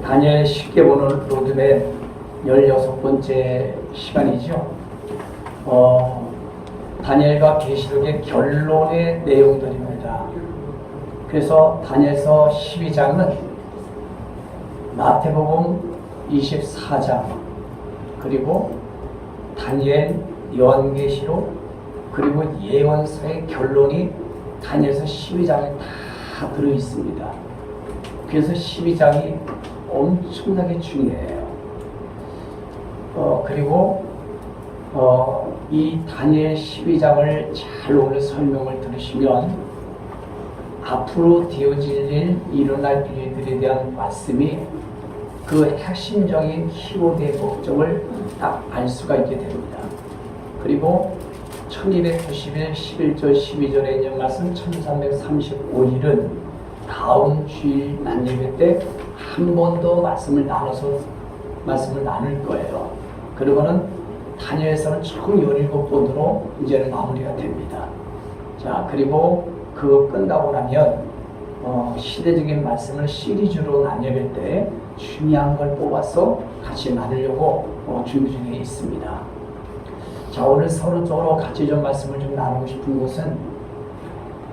다니엘 쉽게 보는 로드맵 16번째 시간이죠. 다니엘과 계시록의 결론의 내용들입니다. 그래서 다니엘서 12장은 마태복음 24장, 그리고 다니엘, 요한계시록, 그리고 예언서의 결론이 다니엘서 12장에 다 들어있습니다. 그래서 12장이 엄청나게 중요해요. 그리고 이 다니엘 12장을 잘 오늘 설명을 들으시면 앞으로 되어질 일, 일어날 일들에 대한 말씀이 그 핵심적인 키워드의 목적을 딱 알 수가 있게 됩니다. 그리고 1290일 11절 12절에 있는 말씀 1335일은 다음 주일 만예배 때 한 번 더 말씀을 나눌 거예요. 그리고는 다니엘서는 총 17번으로 이제는 마무리가 됩니다. 자, 그리고 그거 끝나고 나면 시대적인 말씀을 시리즈로 나눠볼 때 중요한 걸 뽑아서 같이 나누려고 준비 중에 있습니다. 자, 오늘 서로적으로 같이 좀 말씀을 좀 나누고 싶은 것은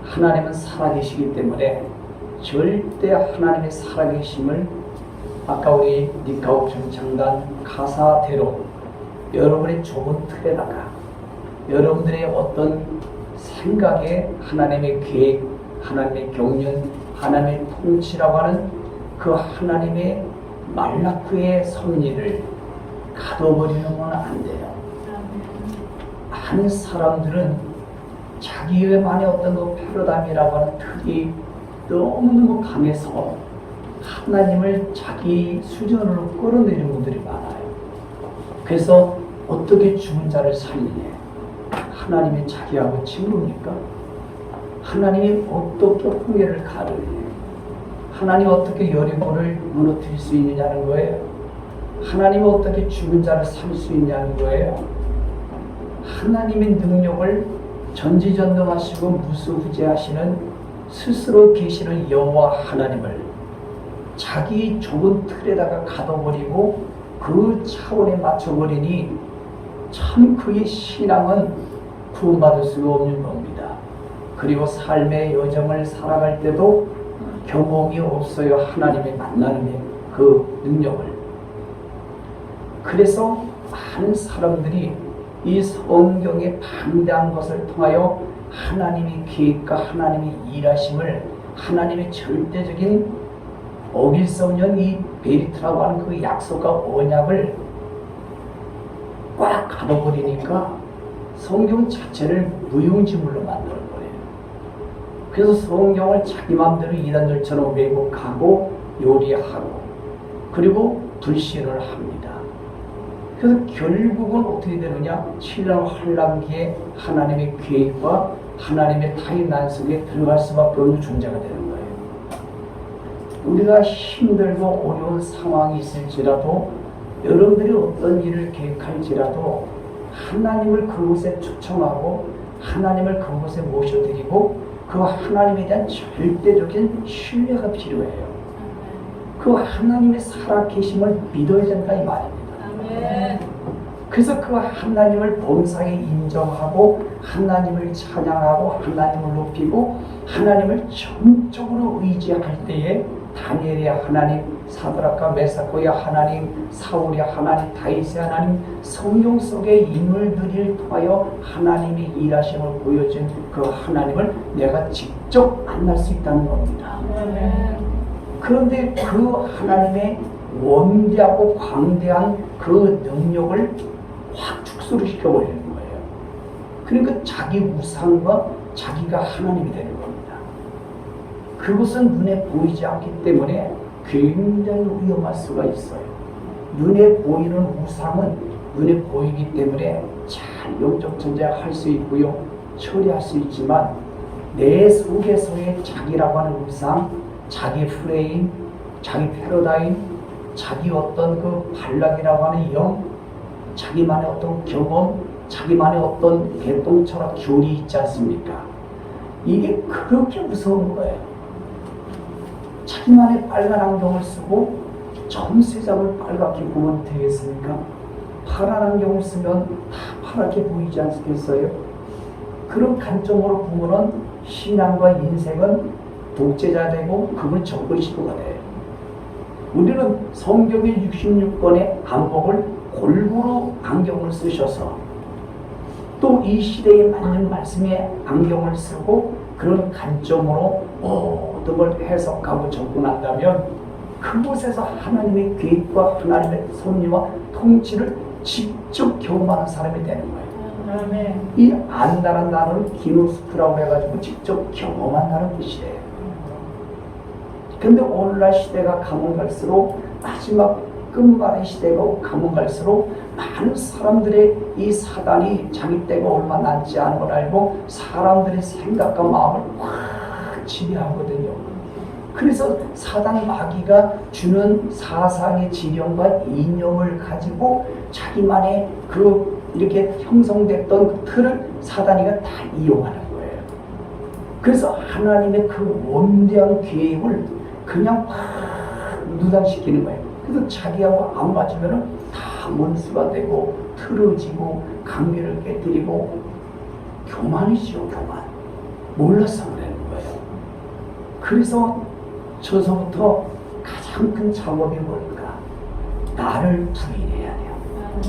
하나님은 살아계시기 때문에 절대 하나님의 살아계심을 아까 우리 니카옥 장단 가사대로 여러분의 좁은 틀에다가 여러분들의 어떤 생각에 하나님의 계획, 하나님의 경륜, 하나님의 통치라고 하는 그 하나님의 말라크의 섭리를 가둬버리는 건 안 돼요. 많은 사람들은 자기만의 어떤 그 패러다임이라고 하는 틀이 너무너무 강해서 하나님을 자기 수준으로 끌어내리는 분들이 많아요. 그래서 어떻게 죽은 자를 살리냐? 하나님이 자기하고 친구입니까? 하나님이 어떻게 홍해를 가르냐? 하나님이 어떻게 여리고를 무너뜨릴 수 있느냐는 거예요. 하나님이 어떻게 죽은 자를 살릴 수 있냐는 거예요. 하나님의 능력을 전지전능하시고 무수부지하시는 스스로 계시는 여호와 하나님을 자기 좁은 틀에다가 가둬버리고 그 차원에 맞춰버리니 참 그의 신앙은 구원받을 수가 없는 겁니다. 그리고 삶의 여정을 살아갈 때도 경험이 없어요. 하나님의 만나는 그 능력을. 그래서 많은 사람들이 이 성경의 방대한 것을 통하여 하나님의 계획과 하나님의 일하심을, 하나님의 절대적인 어길 수 없는 이 베리트라고 하는 그 약속과 언약을 꽉 가둬버리니까 성경 자체를 무용지물로 만드는 거예요. 그래서 성경을 자기 마음대로 이단들처럼 왜곡하고 요리하고 그리고 불신을 합니다. 그래서 결국은 어떻게 되느냐? 신랑 환란기에 하나님의 계획과 하나님의 타임라인 속에 들어갈 수밖에 없는 존재가 되는 거예요. 우리가 힘들고 어려운 상황이 있을지라도 여러분들이 어떤 일을 계획할지라도 하나님을 그곳에 초청하고 하나님을 그곳에 모셔드리고 그 하나님에 대한 절대적인 신뢰가 필요해요. 그 하나님의 살아계심을 믿어야 된다 이 말입니다. 그래서 그 하나님을 범사에 인정하고 하나님을 찬양하고 하나님을 높이고 하나님을 전적으로 의지할 때에 다니엘의 하나님, 사드락과 메사코의 하나님, 사울의 하나님, 다윗의 하나님, 성경 속의 인물들을 통하여 하나님의 일하심을 보여준 그 하나님을 내가 직접 만날 수 있다는 겁니다. 그런데 그 하나님의 원대하고 광대한 그 능력을 확 축소를 시켜버리는 거예요. 그러니까 자기 우상과 자기가 하나님이 되는 겁니다. 그것은 눈에 보이지 않기 때문에 굉장히 위험할 수가 있어요. 눈에 보이는 우상은 눈에 보이기 때문에 잘 영적 전쟁할 수 있고요, 처리할 수 있지만 내 속에서의 자기라고 하는 우상, 자기 프레임, 자기 패러다임, 자기 어떤 그 발락이라고 하는 영, 자기만의 어떤 경험, 자기만의 어떤 개똥처럼 교리 있지 않습니까? 이게 그렇게 무서운 거예요. 자기만의 빨간 안경을 쓰고 전세상을 빨갛게 보면 되겠습니까? 파란 안경을 쓰면 다 파랗게 보이지 않겠어요? 그런 관점으로 보면은 신앙과 인생은 독재자 되고 그걸 적그리스도가 돼요. 우리는 성경의 66권의 안목을 골고루 안경을 쓰셔서 또 이 시대에 맞는 말씀에 안경을 쓰고 그런 관점으로 모든 걸 해석하고 접근한다면 그곳에서 하나님의 계획과 하나님의 섭리와 통치를 직접 경험하는 사람이 되는 거예요. 이 안다는 단어는 기노스프라고 해가지고 직접 경험한다는 뜻이에요. 근데 오늘날 시대가 가면 갈수록 마지막 끝말의 시대가 가면 갈수록 많은 사람들의 이 사단이 자기 때가 얼마 남지 않은 걸 알고 사람들의 생각과 마음을 확 지배하거든요. 그래서 사단 마귀가 주는 사상의 지령과 이념을 가지고 자기만의 이렇게 형성됐던 그 틀을 사단이가 다 이용하는 거예요. 그래서 하나님의 그 원대한 계획을 그냥 확 누상시키는 거예요. 그래서 자기하고 안 맞으면은 다 원수가 되고 틀어지고 강비를 깨뜨리고 교만이죠. 교만. 몰라서 그러는 거예요. 그래서 저서부터 가장 큰 작업이 뭘까? 나를 부인해야 돼요.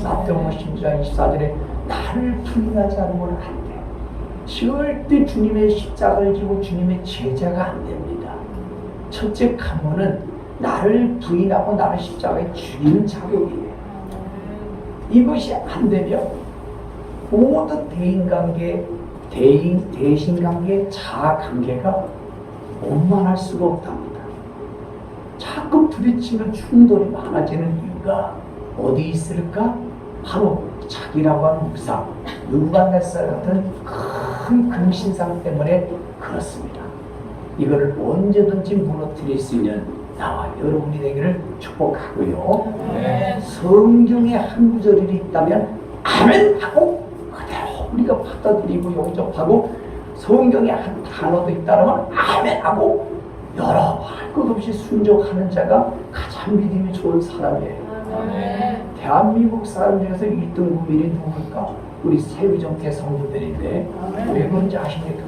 마태복음 10장 24절에 나를 부인하지 않으면 안 돼요. 절대 주님의 십자가를 지고 주님의 제자가 안 됩니다. 첫째 가문은 나를 부인하고 나를 십자가에 죽이는 작업이에요. 이것이 안 되면 모든 대인관계, 대신관계, 자아관계가 원만할 수가 없답니다. 자꾸 부딪히는 충돌이 많아지는 이유가 어디 있을까? 바로 자기라고 하는 우상, 누간달살 같은 큰 근신상 때문에 그렇습니다. 이거를 언제든지 무너뜨릴 수 있는 나와 여러분이 되기를 축복하고요. 네. 성경에 한 구절이 있다면 아멘 하고 그대로 우리가 받아들이고 용접하고 성경에 한 단어도 있다면 아멘 하고 여러 할 것 없이 순종하는 자가 가장 믿음이 좋은 사람이에요. 네. 대한민국 사람 중에서 1등 국민이 누굴까? 우리 세위정계 성도들인데 왜 그런지 아십니까?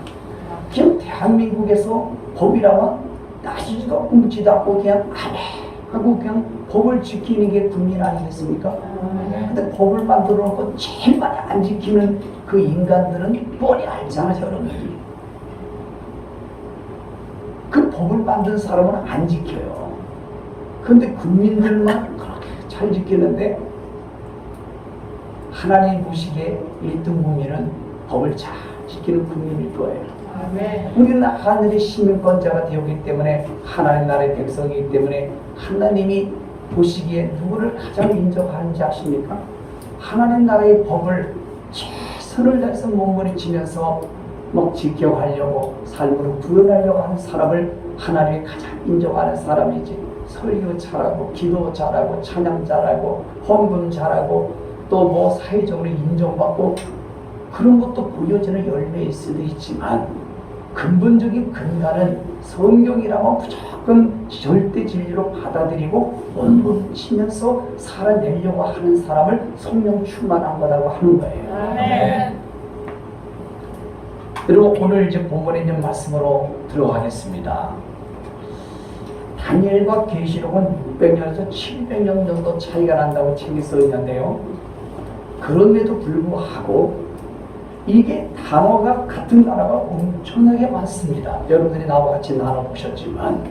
그냥 대한민국에서 법이라면 나지지도 않고 묻지도 않고 그냥 아멘 하고 그냥 법을 지키는 게 국민 아니겠습니까? 근데 법을 만들어 놓고 제일 많이 안 지키는 그 인간들은 뻔히 알잖아요, 여러분들이. 그 법을 만든 사람은 안 지켜요. 근데 국민들만 그렇게 잘 지키는데 하나님 보시기에 1등 국민은 법을 잘 지키는 국민일 거예요. 우리는 하늘의 시민권자가 되었기 때문에 하나님 나라의 백성이기 때문에 하나님이 보시기에 누구를 가장 인정하는지 아십니까? 하나님 나라의 법을 최선을 다해서 몸부림치면서 지켜가려고 삶으로 구현하려고 하는 사람을 하나님이 가장 인정하는 사람이지. 설교 잘하고 기도 잘하고 찬양 잘하고 헌금 잘하고 또 사회적으로 인정받고 그런 것도 보여지는 열매일 수도 있지만 근본적인 근간은 성경이라면 무조건 절대 진리로 받아들이고 원본치면서 살아내려고 하는 사람을 성령 충만한 거라고 하는 거예요. 네. 여러분 오늘 이제 본문에 있는 말씀으로 들어가겠습니다. 다니엘과 계시록은 600년에서 700년 정도 차이가 난다고 책이 써 있는데요. 그런데도 불구하고 이게 단어가 같은 단어가 엄청나게 많습니다. 여러분들이 나와 같이 나눠보셨지만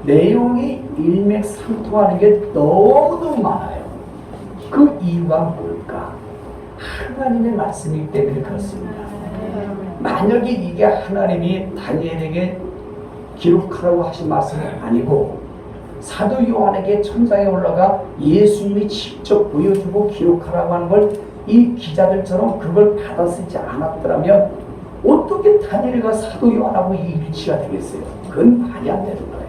내용이 일맥상통하는 게 너무너무 많아요. 그 이유가 뭘까? 하나님의 말씀이기 때문에 그렇습니다. 만약에 이게 하나님이 다니엘에게 기록하라고 하신 말씀이 아니고 사도 요한에게 천상에 올라가 예수님이 직접 보여주고 기록하라고 하는 걸 이 기자들처럼 그걸 받아 쓰지 않았더라면 어떻게 다니엘과 사도 요한하고 이 일치가 되겠어요? 그건 말이 안 되는 거예요.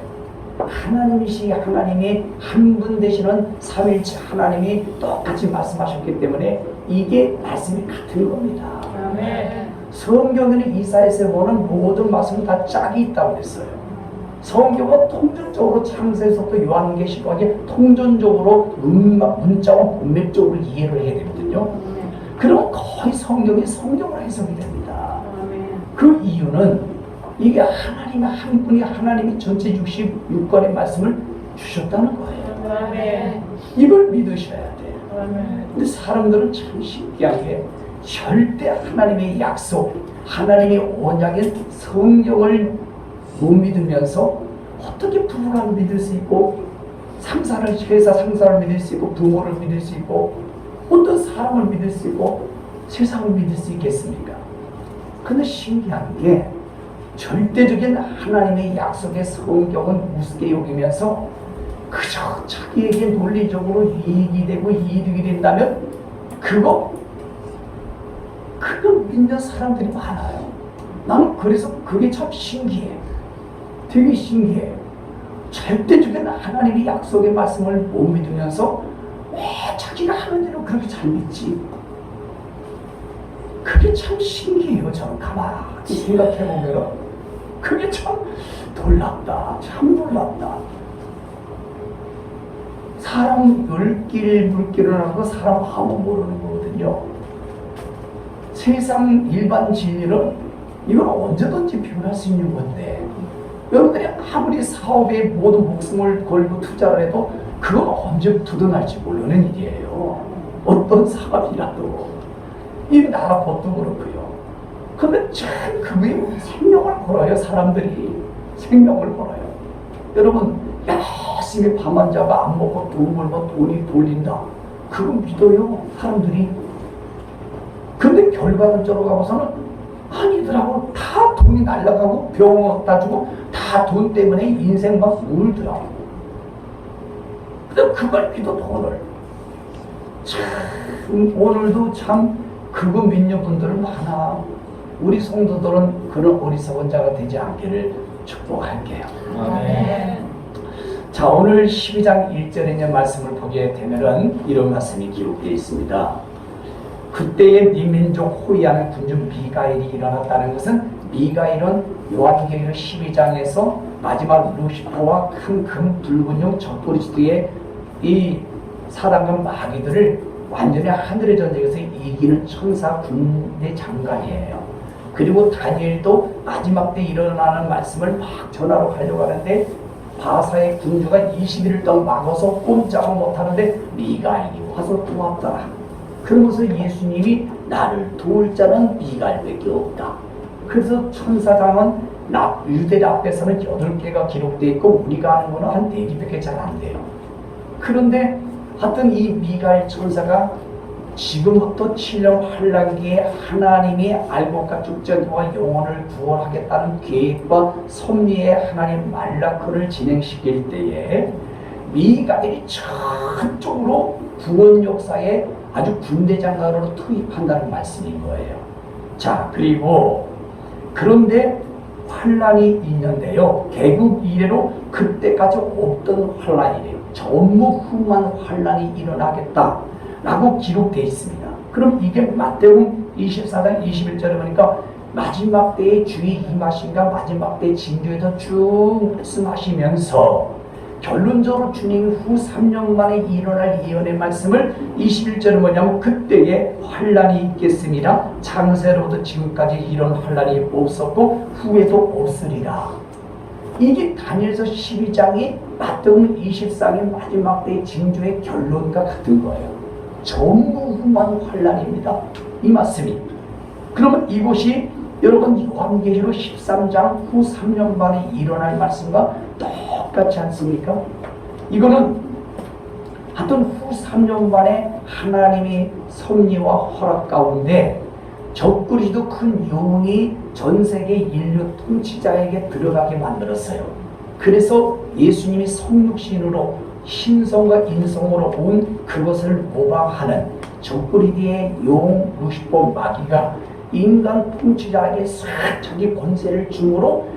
하나님이시 하나님이 한 분 되시는 삼일체 하나님이 똑같이 말씀하셨기 때문에 이게 말씀이 같은 겁니다. 성경에는 이사야서 보는 모든 말씀은 다 짝이 있다고 했어요. 성경은 통전적으로 창세에서부터 요한계시록까지 통전적으로 문자와 문맥적으로 이해를 해야 되거든요. 그러면 거의 성경이 성경으로 해석이 됩니다. 그 이유는 이게 하나님 한 분이 하나님이 전체 66권의 말씀을 주셨다는 거예요. 이걸 믿으셔야 돼요. 근데 사람들은 참 신기한 게 절대 하나님의 약속, 하나님의 언약인 성경을 못 믿으면서 어떻게 부부를 믿을 수 있고 회사 상사를 믿을 수 있고 부모를 믿을 수 있고 어떤 사람을 믿을 수 있고 세상을 믿을 수 있겠습니까? 근데 신기한 게 절대적인 하나님의 약속의 성경은 우습게 여기면서 그저 자기에게 논리적으로 이익이 되고 이득이 된다면 그거 믿는 사람들이 많아요. 나는 그래서 그게 참 신기해. 되게 신기해. 절대적인 하나님의 약속의 말씀을 못 믿으면서 왜 자기가 하는 대로 그렇게 잘 믿지? 그게 참 신기해요. 저는 가만히 생각해보면 그게 참 놀랍다. 참 놀랍다. 사람 물길을 하고 사람 마음을 모르는 거거든요. 세상 일반 진리는 이건 언제든지 변할 수 있는 건데 여러분들이 아무리 사업에 모든 목숨을 걸고 투자를 해도 그건 언제 두드날지 모르는 일이에요. 어떤 사업이라도 이 나라 법도 그렇고요. 그런데 참 그게 생명을 걸어요. 사람들이 생명을 걸어요. 여러분 열심히 밤만 자가 안 먹고 돈 벌면 돈이 돌린다. 그거 믿어요 사람들이. 근데 결과적으로 가고서는 아니더라고. 다 돈이 날아가고 병원 갖다 주고 다 돈 때문에 인생 막 울더라고. 근데 그걸 믿어 돈을. 참 오늘도 참 그거 믿는 분들은 많아. 우리 성도들은 그런 어리석은 자가 되지 않기를 축복할게요. 아멘. 자, 오늘 12장 1절에 있는 말씀을 보게 되면은 이런 말씀이 기록되어 있습니다. 그때에 네 민족 호위하는 군중 미가엘이 일어났다는 것은 미가엘은 요한계시록 12장에서 마지막 루시퍼와 큰 금 붉은 용 적그리스도의 이 사람과 마귀들을 완전히 하늘의 전쟁에서 이기는 천사 군대 장관이에요. 그리고 다니엘도 마지막 때 일어나는 말씀을 막 전하러 가려고 하는데 바사의 군주가 21일 동안 막아서 꼼짝을 못하는데 미가엘이 와서 도왔더라. 그러면서 예수님이 나를 도울 자는 미가엘밖에 없다. 그래서 천사장은 유대 앞에서는 8개가 기록되어 있고 우리가 아는 거는 한 4개밖에 잘 안 돼요. 그런데 하여튼 이 미가엘 천사가 지금부터 7년 환란기에 하나님이 알곡과 죽전과 영혼을 구원하겠다는 계획과 섭리의 하나님 말라크를 진행시킬 때에 미가엘이 전적으로 구원 역사에 아주 군대 장관으로 투입한다는 말씀인 거예요. 자, 그리고 그런데 환란이 있는데요. 개국 이래로 그때까지 없던 환란이래요. 전무후무한 환란이 일어나겠다라고 기록되어 있습니다. 그럼 이게 마태복음 24장 21절에 보니까 마지막 때의 주의 임하신가 마지막 때의 징조에서 쭉 말씀하시면서 결론적으로 주님이 후 3년 만에 일어날 예언의 말씀을 21절은 뭐냐면 그때에 환란이 있겠습니다. 창세로부터 지금까지 이런 환란이 없었고 후에도 없으리라. 이게 다니엘서 12장이 마태복음 24장의 마지막 때의 징조의 결론과 같은 거예요. 전무후무한 환란입니다. 이 말씀이. 그러면 이것이 여러분 요한계시록 13장 후 3년 만에 일어날 말씀과 똑같지 않습니까? 이거는 하여튼 후 3년 만에 하나님의 섭리와 허락 가운데 적그리스도 큰 영이 전 세계 인류 통치자에게 들어가게 만들었어요. 그래서 예수님이 성육신으로 신성과 인성으로 온 그것을 모방하는 적그리스도의 용 루시퍼 마귀가 인간 통치자에게 자기 권세를 주므로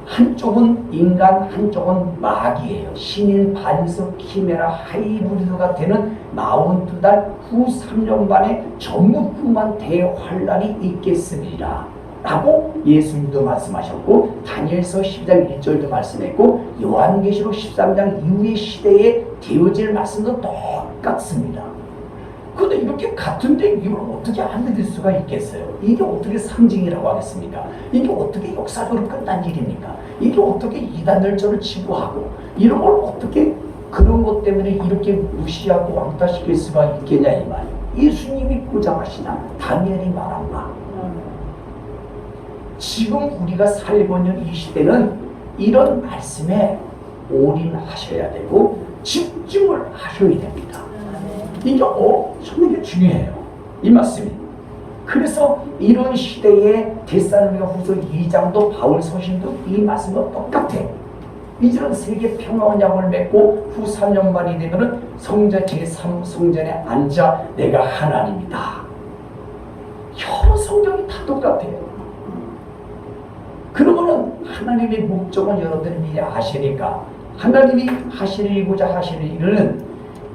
한쪽은 인간 한쪽은 마귀예요. 신인 반석 키메라 하이브리드가 되는 42달 후 3년 만에 전무후무한 대환란이 있겠습니다. 라고 예수님도 말씀하셨고 다니엘서 10장 1절도 말씀했고 요한계시록 13장 이후의 시대에 되어질 말씀도 똑같습니다. 그런데 이렇게 같은데 이걸 어떻게 안 믿을 수가 있겠어요? 이게 어떻게 상징이라고 하겠습니까? 이게 어떻게 역사적으로 끝난 일입니까? 이게 어떻게 이단열전을 치부하고 이런 걸 어떻게 그런 것 때문에 이렇게 무시하고 왕따시킬 수가 있겠냐 이 말이에요. 예수님이 보장하시나 다니엘이 말한 바 지금 우리가 살고 있는 이 시대는 이런 말씀에 올인하셔야 되고 집중을 하셔야 됩니다. 이게 엄청나게 중요해요. 이 말씀이. 그래서 이런 시대에 데살로니가 후서 2장도 바울 서신도 이 말씀과 똑같아. 이제는 세계 평화의 약을 맺고 후 3년 만이 되면은 성전 제3성전에 앉아 내가 하나님이다. 여러 성경이 다 똑같아요. 그러면은 하나님의 목적은 여러분들이 미리 아시니까 하나님이 하시고자 하시는 일은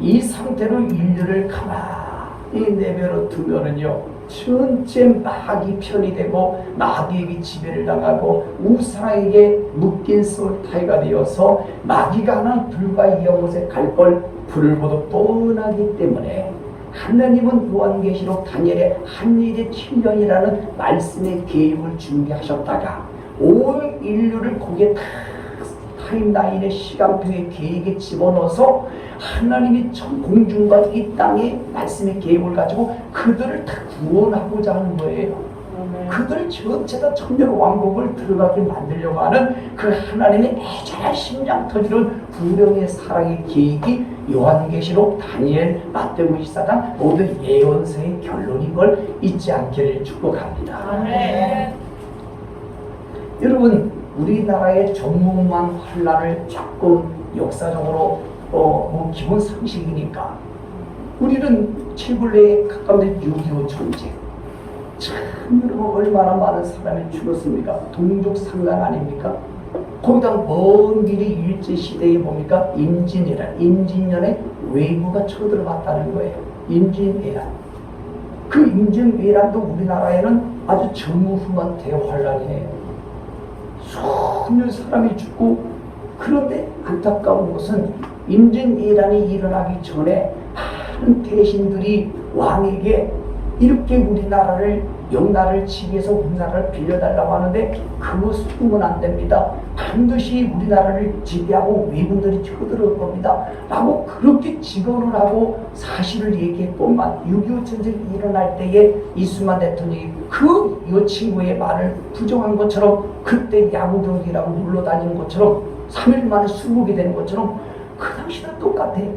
이 상태로 인류를 가만히 내버려 두면은요 전체 마귀 편이 되고 마귀에게 지배를 당하고 우상에게 묶인 솔타이가 되어서 마귀가 하는 불과 이어 곳에 갈 걸 불을 보도 뻔하기 때문에 하나님은 요한계시록 다니엘의 한 일의 7년이라는 말씀의 계획을 준비하셨다가 온 인류를 거기에 다 타임라인의 시간표의 계획에 집어넣어서 하나님이 전 공중과 이 땅의 말씀의 계획을 가지고 그들을 다 구원하고자 하는 거예요. 그들 전체 다 천년 왕국을 들어가게 만들려고 하는 그 하나님의 애절한 심장 터지는 불령의 사랑의 계획이 요한계시록 다니엘 마태복음 24장 모든 예언서의 결론인 걸 잊지 않기를 축복합니다. 아멘. 여러분 우리나라의 전무후무한 환란을 조금 역사적으로 기본 상식이니까 우리는 최근에 가까운 6.25 전쟁 참 여러분 얼마나 많은 사람이 죽었습니까? 동족 상란 아닙니까? 거기다 먼 길이 일제시대에 뭡니까? 임진왜란에 외부가 쳐들어갔다는 거예요. 임진왜란. 그 임진왜란도 우리나라에는 아주 전무후무한 대환란이에요. 수많은 사람이 죽고 그런데 안타까운 것은 임진왜란이 일어나기 전에 많은 대신들이 왕에게 이렇게 우리나라를 영나라를 치기 위해서 우리나라를 빌려달라고 하는데 그거 수긍은 안 됩니다. 반드시 우리나라를 지배하고 외군들이 쳐들어올 겁니다. 라고 그렇게 직언을 하고 사실을 얘기했건만 6.25 전쟁이 일어날 때에 이승만 대통령이 그 여친구의 말을 부정한 것처럼 그때 야구 경기라고 물러다니는 것처럼 3일 만에 수복이 되는 것처럼 그 당시는 똑같아요.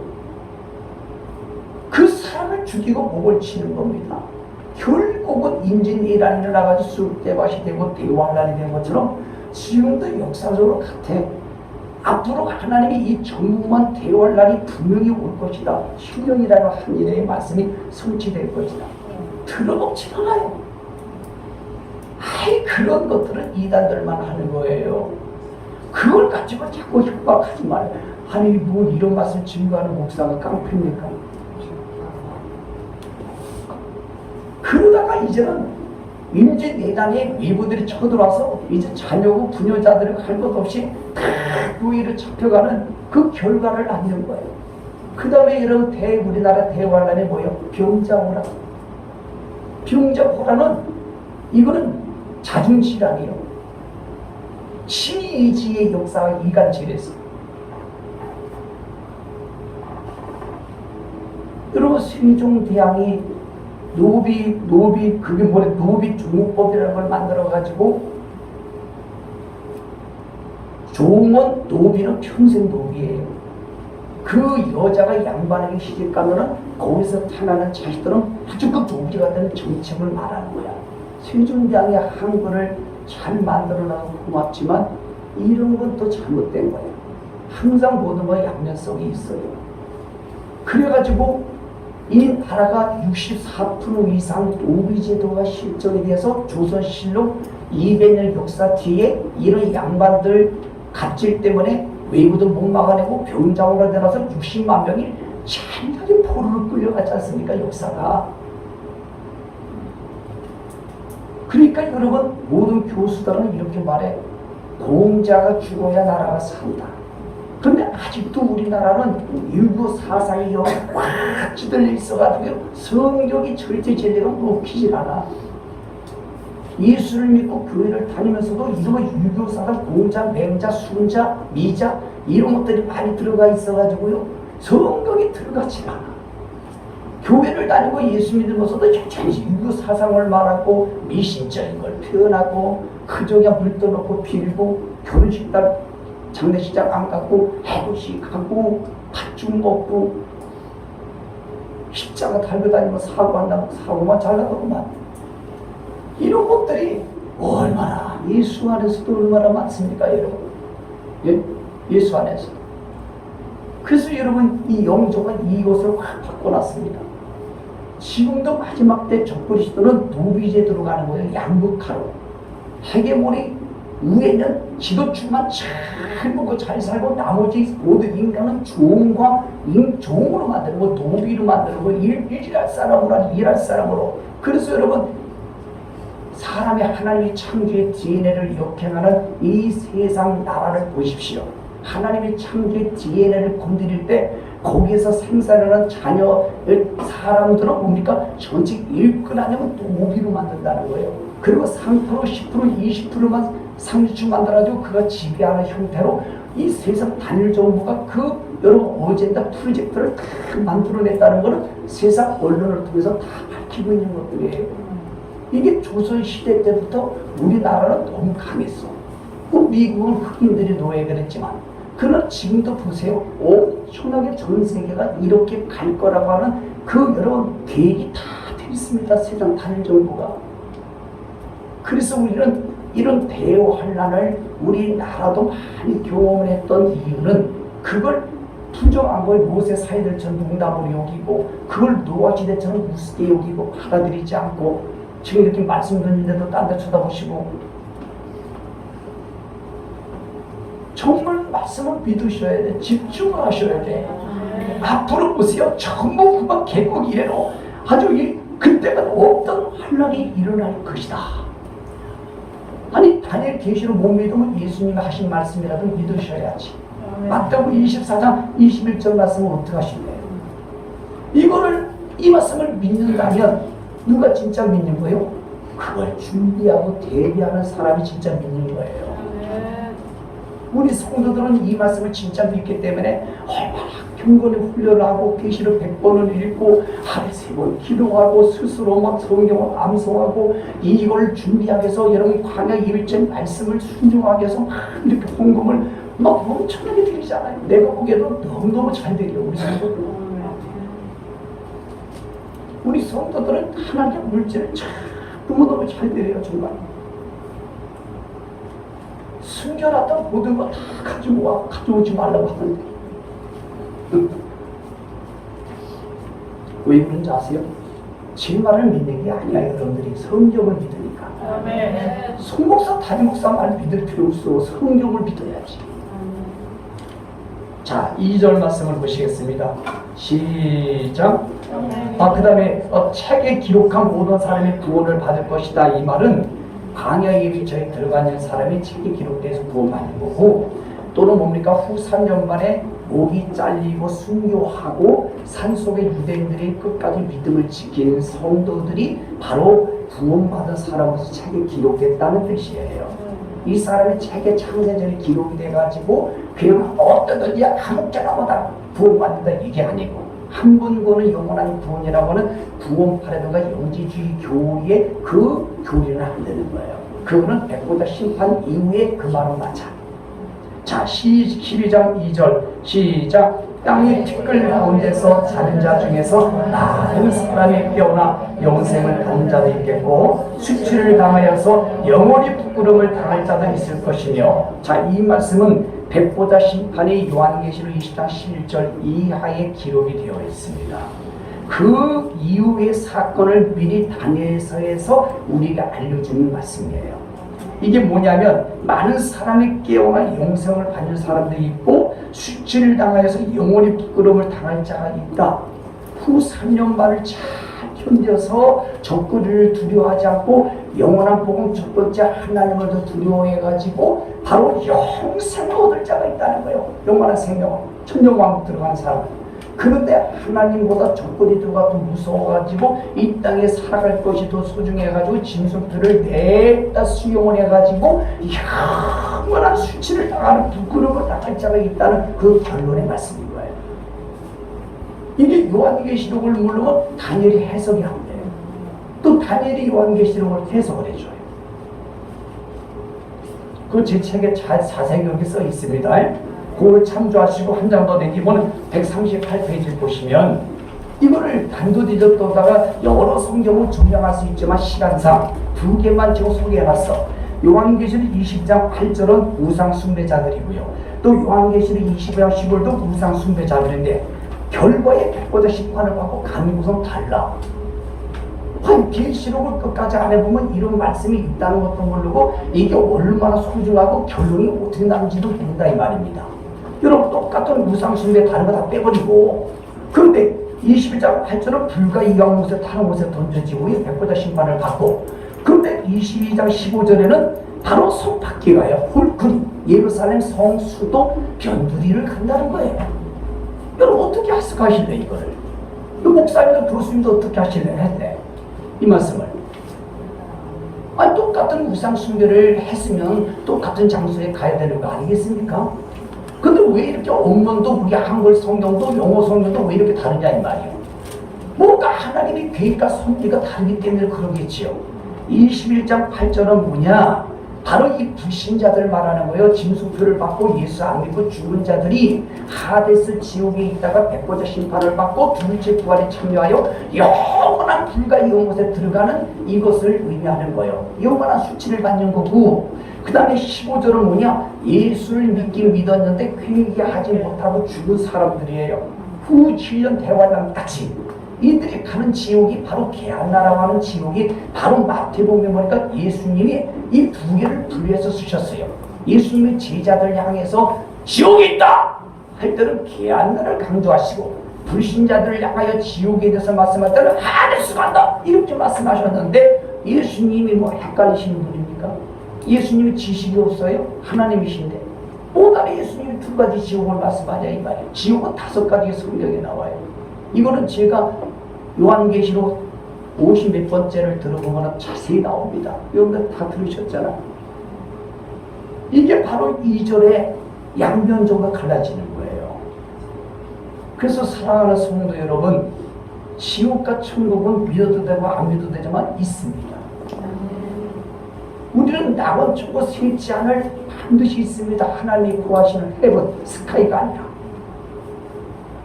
그 사람을 죽이고 목을 치는 겁니다. 결국은 임진왜란이 일어나가지고 쑥대밭이 되고 대환란이 된 것처럼 지금도 역사적으로 같아. 앞으로 하나님이 이 전무한 대환란이 분명히 올 것이다. 신령이라는 한일의 말씀이 성취될 것이다. 들어먹지 않아요. 아이 그런 것들은 이단들만 하는 거예요. 그걸 가지고 자꾸 협박하지 말아요. 아니 뭐 이런 말씀 증거하는 목사가 깡패입니까? 그러다가 이제는 임진왜란에 외부들이 쳐들어와서 이제 자녀고 부녀자들이 할 것 없이 다 노예로 잡혀가는 그 결과를 안는 거예요. 그 다음에 이런 우리나라 대환란에 뭐예요? 병자호란. 병자호란은 이거는 자중질환이에요. 신의지의 역사가 이간질했어요. 여러분 세종대왕이 그게 뭐래 노비종법이라는 걸 만들어가지고 종은 노비는 평생 노비예요. 그 여자가 양반에게 시집가면은 거기서 태어나는 자식들은 무조건 노비가 되는 정책을 말하는 거야. 세종대왕이 한글을 잘 만들어놔서 고맙지만 이런 건 또 잘못된 거예요. 항상 모든 건 양면성이 있어요. 그래가지고 이 나라가 64% 이상 노비제도가 실정이 돼서 조선실록 200년 역사 뒤에 이런 양반들 갑질 때문에 외부도 못 막아내고 병자호가 되어서 60만 명이 잔뜩이 포로로 끌려가지 않습니까? 역사가. 그러니까 여러분 모든 교수들은 이렇게 말해. 공자가 죽어야 나라가 산다. 그런데 아직도 우리나라는 일부 사상이 꽉 찌들려 있어가지고 성경이 절대 제대로 먹히질 않아. 예수를 믿고 교회를 다니면서도 이런 유교 사상, 공자, 맹자, 순자, 미자 이런 것들이 많이 들어가 있어가지고요 성경이 들어가지 않아. 교회를 다니고 예수 믿으면서도 여전히 유교 사상을 말하고 미신적인 걸 표현하고 그저야 물 떠놓고 빌고 결혼식장 장례식장 안 가고 해고식 하고 팥죽 먹고 십자가 달고 다니면 사고한다고 사고만 잘 나가고만 이런 것들이 얼마나 예수 안에서도 얼마나 많습니까 여러분. 예? 예수 안에서. 그래서 여러분 이 영조가 이것을 확 바꿔놨습니다. 지금도 마지막 때 적그리스도는 노비제도로 가는 거예요. 양극화로. 헤게모니 위에는 지도층만 잘 보고 잘 살고 나머지 모든 인간은 종과 종으로 만들고 노비로 만들고 일할 사람으로 일할 사람으로. 그래서 여러분 사람의 하나님의 창조의 DNA를 역행하는 이 세상 나라를 보십시오. 하나님의 창조의 DNA를 건드릴 때 거기에서 생산하는 자녀 사람들은 뭡니까? 전체 일꾼 아니면 노비로 만든다는 거예요. 그리고 3%, 10%, 20%만 상류층 만들어가지고 그가 지배하는 형태로 이 세상 단일 정부가 그 여러 어젠다 프로젝트를 다 만들어냈다는 것은 세상 언론을 통해서 다 밝히고 있는 것들이에요. 이게 조선시대 때부터 우리나라는 너무 강했어. 미국은 흑인들이 노예가 됐지만 그러나 지금도 보세요. 엄청나게 전 세계가 이렇게 갈 거라고 하는 그 여러 계획이 다 돼 있습니다. 세상 단일 정부가. 그래서 우리는 이런 대환란을 우리나라도 많이 경험을 했던 이유는 그걸 부정한 걸 모세 사이들처럼 농담으로 여기고 그걸 노아시대처럼 우습게 여기고 받아들이지 않고 지금 이렇게 말씀 듣는데도 딴 데 쳐다보시고 정말 말씀을 믿으셔야 돼. 집중을 하셔야 돼. 앞으로 보세요. 전부 그만 개국 이래로 아주 그때만 없던 환란이 일어날 것이다. 아니 다니엘 계시로 못 믿으면 예수님이 하신 말씀이라도 믿으셔야지. 마태복음 24장 21절 말씀은 어떻게 하실래요? 이거를 이 말씀을 믿는다면 누가 진짜 믿는 거예요? 그걸 준비하고 대비하는 사람이 진짜 믿는 거예요. 우리 성도들은 이 말씀을 진짜 믿기 때문에 얼마나 경건의 훈련을 하고 계시를 100번을 읽고 하루에 3번 기도하고 스스로 막 성경을 암송하고 이걸 준비하기 위해서 여러분 광야 2일째 말씀을 순종하기 위해서 막 이렇게 헌금을 막 엄청나게 드리잖아요. 내가 보기에는 너무너무 잘 드려요. 우리 성도들은 하나님의 물질을 너무너무 잘 드려요. 정말 숨겨놨다 모든 거 다 가져오지 말라고 하는데 왜 그런지 아세요? 제 말을 믿는 게 아니야. 여러분들이 성경을 믿으니까. 송목사 담임목사 말 믿을 필요 없어. 성경을 믿어야지. 자 2절 말씀을 보시겠습니다. 시작. 그 다음에 책에 기록한 모든 사람이 구원을 받을 것이다. 이 말은 광야의 위치에 들어가는 사람이 책에 기록돼서 구원받는 거고 또는 뭡니까? 후 3년 만에 목이 잘리고 순교하고 산속의 유대인들이 끝까지 믿음을 지키는 성도들이 바로 구원받은 사람으로서 책에 기록됐다는 뜻이에요. 이 사람의 책에 창세전에 기록이 돼가지고 그냥 어떠든지 아무 때나마다 구원받는다 이게 아니고 한 번 구원은 영원한 구원이라고 하는 구원파라든가 영지주의 교리의 그 교리는 안 되는 거예요. 그거는 백보자 심판 이후에 그 말은 맞아. 자 12장 2절 시작. 땅의 티끌 가운데서 자는 자 중에서 많은 사람이 깨어나 영생을 받는 자도 있겠고 수치를 당하여서 영원히 부끄러움을 당할 자도 있을 것이며 자 이 말씀은 백보자 심판이 요한계시록 20장 11절 이하에 기록이 되어 있습니다. 그 이후의 사건을 미리 다니엘서에서 우리가 알려주는 말씀이에요. 이게 뭐냐면 많은 사람이 깨어나 영생을 받는 사람들이 있고 수치를 당하여서 영원히 부끄러움을 당할 자가 있다. 후 3년 만을 잘 견뎌서 적그리를 두려워하지 않고 영원한 복음 첫 번째 하나님을 더 두려워해가지고 바로 영생을 얻을 자가 있다는 거예요. 영원한 생명을. 천년왕국 들어간 사람. 그런데 하나님보다 적그리들과 더 무서워가지고 이 땅에 살아갈 것이 더 소중해가지고 짐승들을 냈다 수용을 해가지고 영원한 수치를 당하는 부끄러움을 당할 자가 있다는 그 결론의 말씀인 거예요. 이게 요한계시록을 물으면 다니엘이 해석이 안 돼요. 또 다니엘이 요한계시록을 해석을 해줘요. 그 제 책에 잘 자세히 여기 써 있습니다. 그걸 참조하시고 한 장 더 내기보는 138페이지를 보시면 이거를 단도직입다가 여러 성경을 정리할 수 있지만 시간상 두 개만 지금 소개해놨어. 요한계시록 20장 8절은 우상 숭배자들이고요. 또 요한계시록 20장 15절도 우상 숭배자들인데 결과에 백보자 심판을 받고 가는 곳은 달라. 계시록을 끝까지 안 해보면 이런 말씀이 있다는 것도 모르고 이게 얼마나 소중하고 결론이 어떻게 나는지도 모른다 이 말입니다. 여러분 똑같은 우상숭배 다른 거 다 빼버리고 그런데 21장 8절은 불과 이강 곳에 타는 곳에 던져지고 백보자 심판을 받고 그런데 22장 15절에는 바로 성밖에 가요. 홀크리 예루살렘 성수도 변두리를 간다는 거예요. 여러분 어떻게 해석하실래 이거를? 목사님도 교수님도 어떻게 하실래 했네 이 말씀을. 아니 똑같은 우상 숭배를 했으면 똑같은 장소에 가야 되는 거 아니겠습니까? 근데 왜 이렇게 언문도 우리 한글 성경도 영어 성경도 왜 이렇게 다르냐 이 말이에요. 뭔가 하나님의 계획과 섭리가 다르기 때문에 그러겠지요. 21장 8절은 뭐냐? 바로 이 불신자들 말하는 거예요. 짐승표를 받고 예수 안 믿고 죽은 자들이 하데스 지옥에 있다가 백보자 심판을 받고 둘째 부활에 참여하여 영원한 불과 이온 곳에 들어가는 이것을 의미하는 거예요. 영원한 수치를 받는 거고 그 다음에 15절은 뭐냐? 예수를 믿긴 믿었는데 회개하지 못하고 죽은 사람들이에요. 후 7년 대환란 같이 이들이 가는 지옥이 바로 게한나라고 하는 지옥이 바로 마태복음에 보니까 예수님이 이 두 개를 분리해서 쓰셨어요. 예수님이 제자들 향해서 지옥이 있다 할 때는 게한나를 강조하시고 불신자들을 향하여 지옥에 대해서 말씀할 때는 하데스 간다 이렇게 말씀하셨는데 예수님이 뭐 헷갈리시는 분입니까? 예수님이 지식이 없어요? 하나님이신데 오늘 예수님이 두 가지 지옥을 말씀하냐 이 말이에요. 지옥은 5가지 성경에 나와요. 이거는 제가 요한계시록 50몇 번째를 들어보면 자세히 나옵니다. 여러분들 다 들으셨잖아. 이게 바로 2절에 양면적으로 갈라지는 거예요. 그래서 사랑하는 성도 여러분, 지옥과 천국은 믿어도 되고 안 믿어도 되지만 있습니다. 우리는 낙원 쪽과 쇠지 않을 반드시 있습니다. 하나님이 구하시는 헤븐, 스카이가 아니라.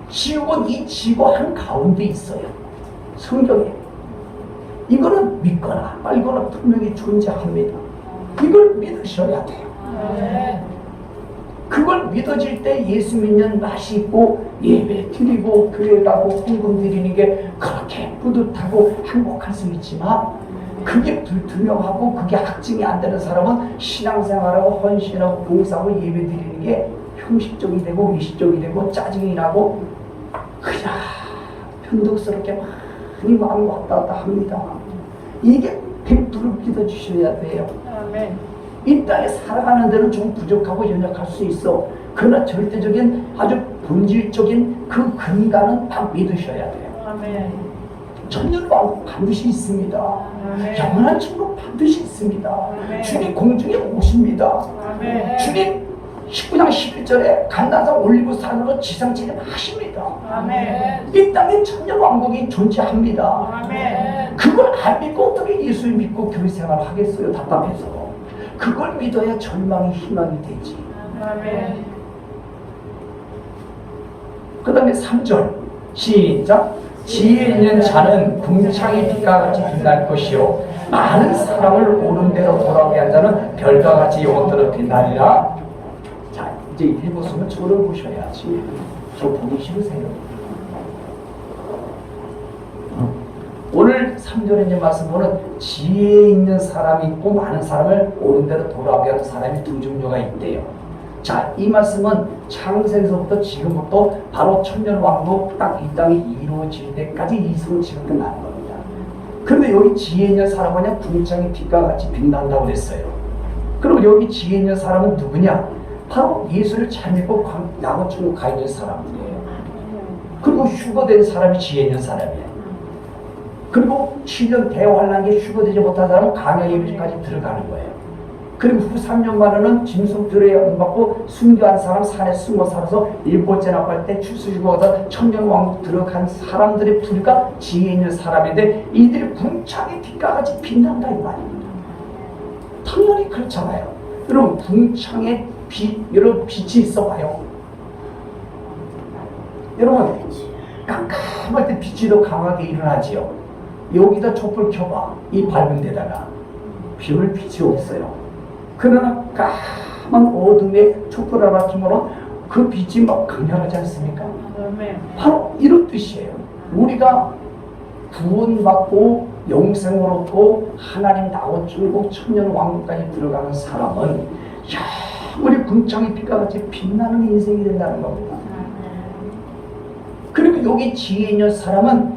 지옥은 이 지구 한가운데 있어요. 성경에. 이거는 믿거나 말거나 분명히 존재합니다. 이걸 믿으셔야 돼요. 그걸 믿어질 때 예수 믿는 맛이 있고 예배 드리고 교회 가고 헌금 드리는 게 그렇게 뿌듯하고 행복할 수 있지만 그게 불투명하고 그게 확증이 안 되는 사람은 신앙생활하고 헌신하고 봉사하고 예배 드리는 게 형식적이 되고 미식적이 되고 짜증이 나고 그냥 변덕스럽게 많이 마음이 왔다 갔다 합니다. 이게 100% 믿어주셔야 돼요. 아멘. 이 땅에 살아가는 데는 좀 부족하고 연약할 수 있어. 그러나 절대적인 아주 본질적인 그 근간은 다 믿으셔야 돼요. 아멘. 천년왕국 반드시 있습니다. 아멘. 영원한 천국 반드시 있습니다. 아멘. 주님 공중에 오십니다. 아멘. 주님 19장 11절에 감난산 올리브산으로 지상진을 하십니다. 아멘. 이 땅에 천년왕국이 존재합니다. 아멘. 그걸 안 믿고 어떻게 예수를 믿고 교회 생활을 하겠어요? 답답해서. 그걸 믿어야 절망이 희망이 되지. 아멘. 그 다음에 3절 시작. 지혜 있는 자는 궁창의 빛과 같이 빛날 것이요 많은 사람을 옳은 대로 돌아오게 한 자는 별과 같이 영원토록 빛나리라. 자, 이제 읽었으면 저를 보셔야지. 저 보기 싫으세요? 오늘 3절에 이제 말씀 보는 지혜 있는 사람이 있고 많은 사람을 옳은 대로 돌아오게 하는 사람이 두 종류가 있대요. 자, 이 말씀은 창세에서부터 지금부터 바로 천년왕국 딱 이 땅이 이루어질 때까지 이승을 지금 끝나는 겁니다. 그런데 여기 지혜 있는 사람은 그냥 궁창의 빛과 같이 빛난다고 그랬어요. 그럼 여기 지혜 있는 사람은 누구냐? 바로 예수를 잘 믿고 낙원 천국 가 있는 사람이에요. 그리고 휴거된 사람이 지혜 있는 사람이에요. 그리고 7년 대환란기에 휴거되지 못한 사람은 광야 예비까지 들어가는 거예요. 그리고 후 3년 만에는 짐승들의 영받고 순교한 사람 산에 숨어 살아서 일곱째 나팔 때 출수시고가 천년왕국 들어간 사람들의 부류가 지혜 있는 사람인데 이들이 궁창의 빛과 같이 빛난다 이 말입니다. 당연히 그렇잖아요. 여러분 궁창의 빛, 여러분 빛이 있어봐요. 여러분 깜깜할 때 빛이 더 강하게 일어나지요. 여기다 촛불 켜봐. 이 밝은 데다가 별 빛이 없어요. 그러나 까만 어둠에 촛불 하나 켜면 그 빛이 막 강렬하지 않습니까? 바로 이런 뜻이에요. 우리가 구원받고 영생을 얻고 하나님 낙원 천국 천년 왕국까지 들어가는 사람은 우리 궁창의 빛과 같이 빛나는 인생이 된다는 겁니다. 그리고 여기 지혜 있는 사람은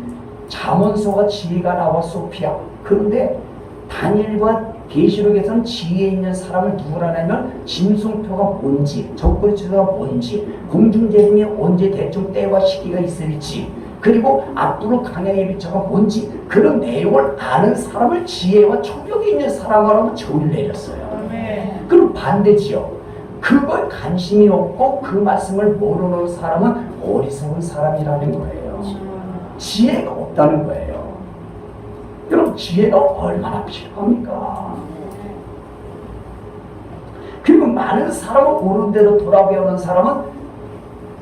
잠언서가 지혜가 나와 소피아. 그런데 다니엘과 계시록에서는 지혜 있는 사람을 누구라 하냐면 짐승표가 뭔지, 적그리스도가 뭔지, 공중재림이 언제 대충 때와 시기가 있을지, 그리고 앞으로 강야의 비처가 뭔지 그런 내용을 아는 사람을 지혜와 총력이 있는 사람이라고 정의를 내렸어요. 그럼 반대지요. 그걸 관심이 없고 그 말씀을 모르는 사람은 어리석은 사람이라는 거예요. 지혜가 없다는 거예요. 여러분 지혜가 얼마나 필요합니까? 그리고 많은 사람은 옳은 대로 돌아배우는 사람은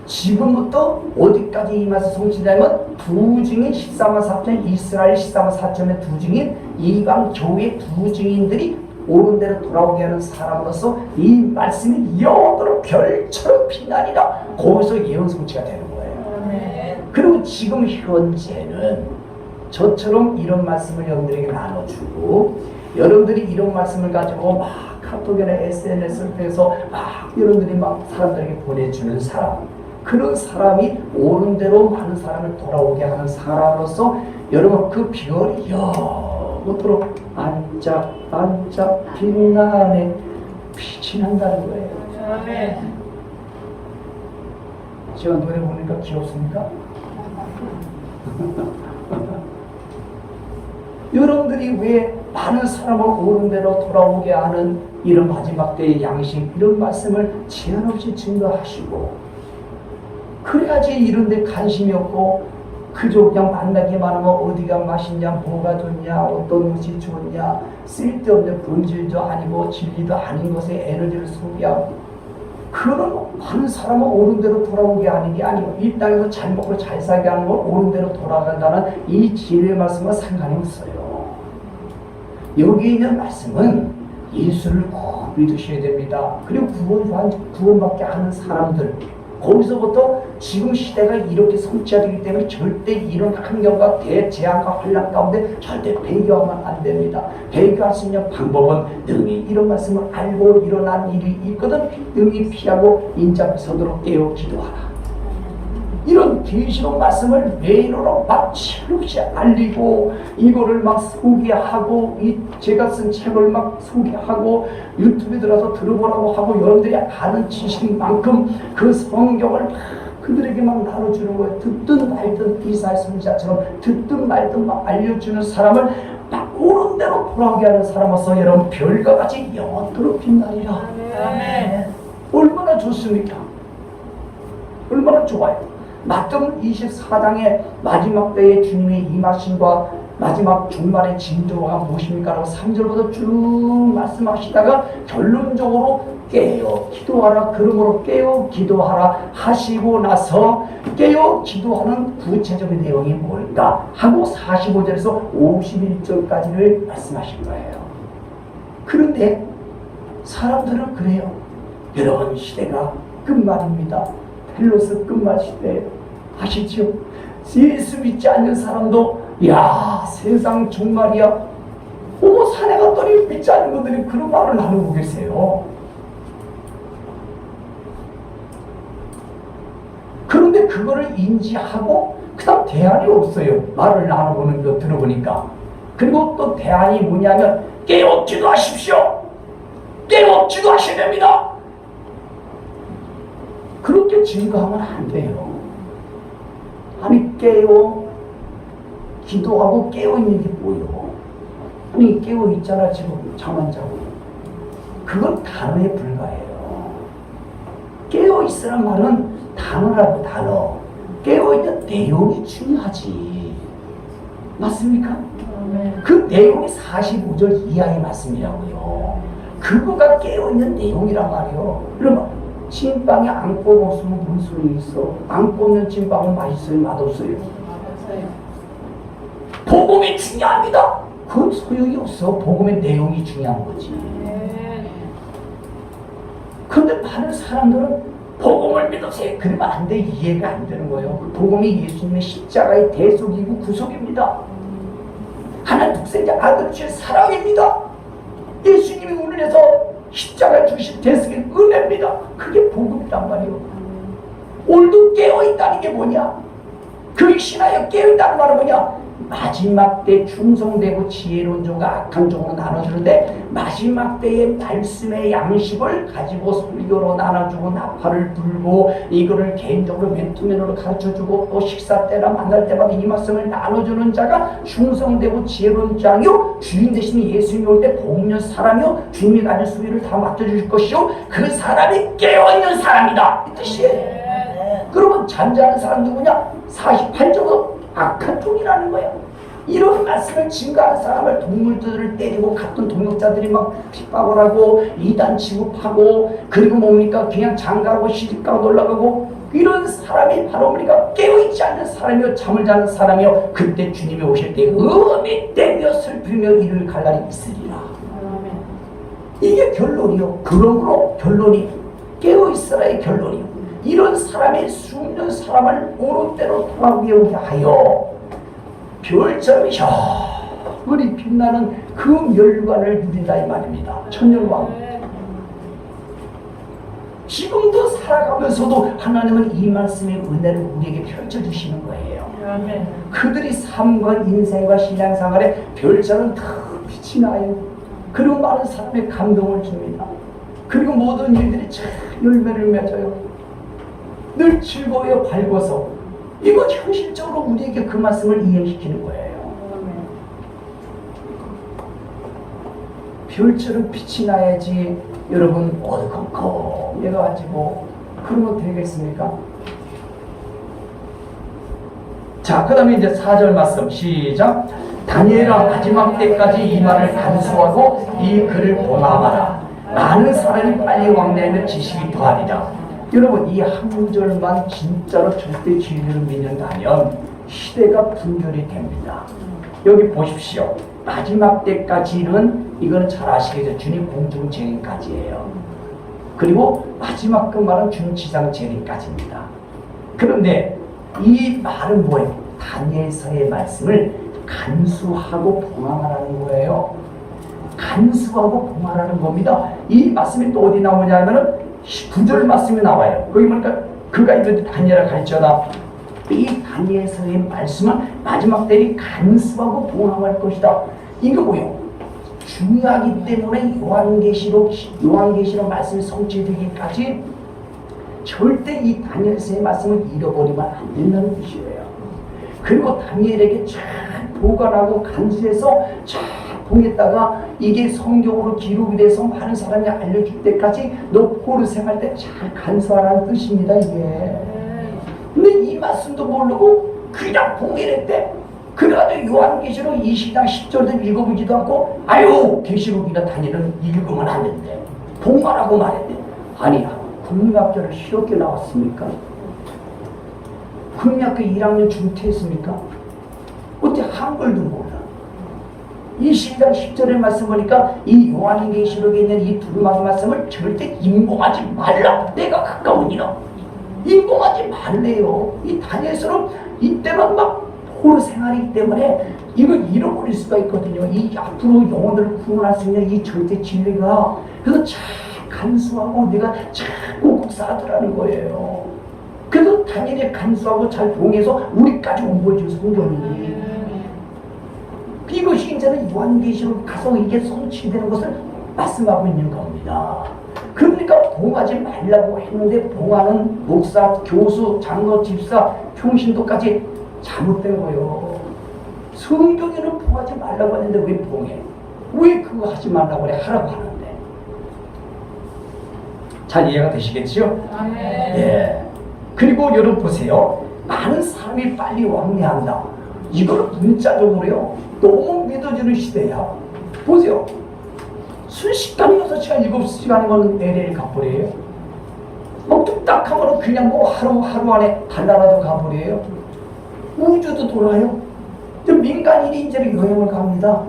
지금부터 어디까지 이 말씀 성취되냐면 두 증인 14만 4천 이스라엘 14만 4천의 두 증인 이방 교회 두 증인들이 옳은 대로 돌아오게 하는 사람으로서 이 말씀이 영원토록 별처럼 빛나리라. 거기서 예언 성취가 되는 거예요. 그리고 지금 현재는 저처럼 이런 말씀을 여러분들에게 나눠주고 여러분들이 이런 말씀을 가지고 막 카톡이나 SNS를 통해서 막 여러분들이 막 사람들에게 보내주는 사람, 그런 사람이 옳은 대로 많은 사람을 돌아오게 하는 사람으로서 여러분 그 별이 영원토록 반짝반짝 빛나네 빛이 난다는 거예요. 제가 노래 부르니까 귀엽습니까? 여러분들이 왜 많은 사람을 옳은 대로 돌아오게 하는 이런 마지막 때의 양식 이런 말씀을 제한 없이 증거하시고 그래야지 이런 데 관심이 없고 그저 그냥 만나기만 하면 어디가 맛있냐 뭐가 좋냐 어떤 것이 좋냐 쓸데없는 본질도 아니고 진리도 아닌 것에 에너지를 소비하고 그런 많은 사람은 옳은 대로 돌아오게 하는 게 아니고 이 땅에서 잘 먹고 잘 살게 하는 걸 옳은 대로 돌아간다는 이 진리의 말씀과 상관이 없어요. 여기 있는 말씀은 예수를 꼭 믿으셔야 됩니다. 그리고 구원받게 하는 사람들 거기서부터 지금 시대가 이렇게 성취되기 때문에 절대 이런 환경과 대재앙과 환란 가운데 절대 배교하면 안 됩니다. 배교할 수 있는 방법은 능히 이런 말씀을 알고 일어난 일이 있거든 능히 피하고 인자 앞에 서도록 깨어 기도하라. 이런 계시록 말씀을 메인으로 막 철없이 알리고 이거를 막 소개하고 이 제가 쓴 책을 막 소개하고 유튜브에 들어서 들어보라고 하고 여러분들이 아는 지식만큼 그 성경을 막 그들에게 막 나눠주는 거예요. 듣든 말든 이사야 선지자처럼 듣든 말든 막 알려주는 사람을 막 옳은 대로 돌아오게 하는 사람으로서 여러분 별과 같이 영원토록 빛나리라. 아멘. 얼마나 좋습니까? 얼마나 좋아요. 마태복음 24장의 마지막 때의 주님의 임하심과 마지막 종말의 징조가 무엇입니까? 라고 3절부터 쭉 말씀하시다가 결론적으로 깨어 기도하라. 그러므로 깨어 기도하라 하시고 나서 깨어 기도하는 구체적인 내용이 뭘까? 하고 45절에서 51절까지를 말씀하신 거예요. 그런데 사람들은 그래요. 여러분 시대가 끝말입니다. 헬로스 끝말 시대 아시죠? 예수 믿지 않는 사람도 야 세상 종말이야 산에 갔더니 믿지 않는 분들이 그런 말을 나누고 계세요. 그런데 그거를 인지하고 그 다음 대안이 없어요. 말을 나눠보는 거 들어보니까 그리고 또 대안이 뭐냐면 깨어 기도하십시오. 깨어 기도하셔야 됩니다. 그렇게 증거하면 안 돼요. 아니 깨어 기도하고 깨어있는 게 뭐예요? 아니 깨어있잖아 지금 잠 안 자고. 그건 단어에 불과해요. 깨어있으란 말은 단어라고 단어. 깨어있는 내용이 중요하지. 맞습니까? 그 내용이 45절 이하의 말씀이라고요. 그거가 깨어있는 내용이란 말이에요. 그러면 찐빵에 안 꼽았으면 무슨 소용이 있어? 안 꼽는 찐빵은 맛있어요? 맛없어요? 복음이 중요합니다. 그건 소용이 없어. 복음의 내용이 중요한 거지. 그런데 많은 사람들은 복음을 믿으세요. 그러면 안 돼. 이해가 안 되는 거예요. 그 복음이 예수님의 십자가의 대속이고 구속입니다. 하나님 독생자 아들 주의 사랑입니다. 예수님이 우리를 위해서 십자가 주신 대속의 은혜입니다. 그게 복음이란 말이에요. 오늘도 깨어있다는 게 뭐냐? 그리스도하여 깨어있다는 말은 뭐냐? 마지막 때 충성되고 지혜로운 종과 악한 종으로 나눠주는데 마지막 때의 말씀의 양식을 가지고 설교로 나눠주고 나팔을 불고 이거를 개인적으로 맨투맨으로 가르쳐주고 또 식사 때나 만날 때마다 이 말씀을 나눠주는 자가 충성되고 지혜로운 자요 주인 되신 예수님이 올 때 복 있는 사람이요 주님이 가진 수위를 다 맡겨주실 것이요 그 사람이 깨어있는 사람이다 이 뜻이에요. 그러면 잠자는 사람 누구냐? 48절은 악한 종이라는 거예요. 이런 말씀을 증거하는 사람을 동물들을 때리고 같은 동역자들이 막 핍박을 하고 이단 취급하고 그리고 뭡니까 그냥 장가하고 시집가고 놀러가고 이런 사람이 바로 우리가 깨어있지 않는 사람이요 잠을 자는 사람이요 그때 주님이 오실 때 음이 떼며 슬피며 이를 갈 날이 있으리라. 이게 결론이요. 그러므로 결론이 깨어있으라의 결론이요. 이런 사람의 숨는 사람을 오른대로 돌아오게 하여 별처럼 우리 빛나는 그 멸관을 누린다 이 말입니다. 천년왕. 지금도 살아가면서도 하나님은 이 말씀의 은혜를 우리에게 펼쳐주시는 거예요. 그들이 삶과 인생과 신앙생활에 별처럼 다 빛이 나요. 그리고 많은 사람의 감동을 줍니다. 그리고 모든 일들이 참 열매를 맺어요. 늘 즐거워요. 밝아서 이건 현실적으로 우리에게 그 말씀을 이해시키는 거예요. 별처럼 빛이 나야지 여러분 어두컴컴해가지고 그러면 되겠습니까? 자, 그 다음에 이제 4절 말씀 시작. 다니엘아 마지막 때까지 이 말을 간수하고 이 글을 봉함하라. 많은 사람이 빨리 왕래하면 지식이 더하리라. 여러분 이 한 구절만 진짜로 절대 진리를 믿는다면 시대가 분별이 됩니다. 여기 보십시오. 마지막 때까지는 이거는 잘 아시겠죠. 주님 공중 재림까지예요. 그리고 마지막 그 말은 주님 지상 재림까지입니다. 그런데 이 말은 뭐예요? 다니엘서의 말씀을 간수하고 봉함하라는 거예요. 간수하고 봉함하라는 겁니다. 이 말씀이 또 어디 나오냐면은 9절 말씀이 나와요. 거기 보니까 그가 이르되 다니엘아 갈지어다. 이 다니엘서의 말씀은 마지막 때에 간수하고 봉함할 것이다. 이거 뭐예요? 중요하기 때문에 요한계시록 말씀이 성취되기까지 절대 이 다니엘서의 말씀을 잃어버리면 안 된다는 뜻이에요. 그리고 다니엘에게 잘 보관하고 간수해서 잘 봉했다가 이게 성경으로 기록이 돼서 많은 사람이 알려줄 때까지 너 포로 생활 때 잘 간수하라는 뜻입니다. 이게. 근데 이 말씀도 모르고 그냥 봉해냈대. 그래가지고 요한계시록 20장 10절도 읽어보지도 않고 아유 계시록이나 다니엘은 읽으면 안 된대. 봉하라고 말했대. 아니 국민학교를 실업계 나왔습니까? 국민학교 1학년 중퇴했습니까? 어떻게 한글도 몰라. 20장 10절의 말씀 보니까 이 요한계시록에 있는 이 두 말씀을 절대 인봉하지 말라. 내가 가까우니라. 인봉하지 말래요. 이 다니엘서는 이때만 막 포로 생활이기 때문에 이걸 잃어버릴 수가 있거든요. 이 앞으로 영혼들을 구원할 수 있는 이 절대 진리가. 그래서 잘 간수하고 내가 잘 꼭꼭 쌓아두라는 거예요. 그래서 다니엘이 간수하고 잘 봉해서 우리까지 온 거죠. 성경이. 이거 이것이 이제는 요한계시록 가서 이게 성취되는 것을 말씀하고 있는 겁니다. 그러니까 봉하지 말라고 했는데 봉하는 목사, 교수, 장로, 집사, 평신도까지 잘못된 거예요. 성경에는 봉하지 말라고 했는데 왜 봉해? 왜 그거 하지 말라고 그래? 하라고 하는데. 잘 이해가 되시겠죠? 예. 그리고 여러분 보세요. 많은 사람이 빨리 왕래한다. 이걸 문자적으로요. 너무 믿어지는 시대야. 보세요. 순식간에 6시간, 7시간이면 LA를 가버려요. 뭐 뚝딱하면 그냥 뭐 하루 안에 달나라도 가버려요. 우주도 돌아요. 민간인이 이제 여행을 갑니다.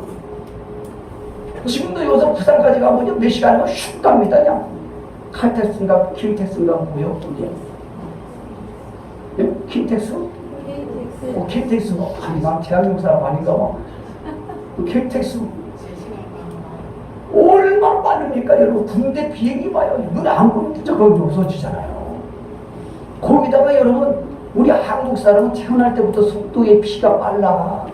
지금도 여기서 부산까지 가면 몇 시간이면 슉 갑니다. 그냥 칼텍스인가 킬텍스인가 뭐요? 예? 킬텍스? 킬텍스. 아니 난 대한민국 사람 아닌가 봐. 킬텍스 얼마나 빠릅니까 여러분? 군대 비행기 봐요. 눈 안 보이는데 저거 없어지잖아요. 거기다가 여러분 우리 한국 사람은 태어날 때부터 속도의 피가 빨라.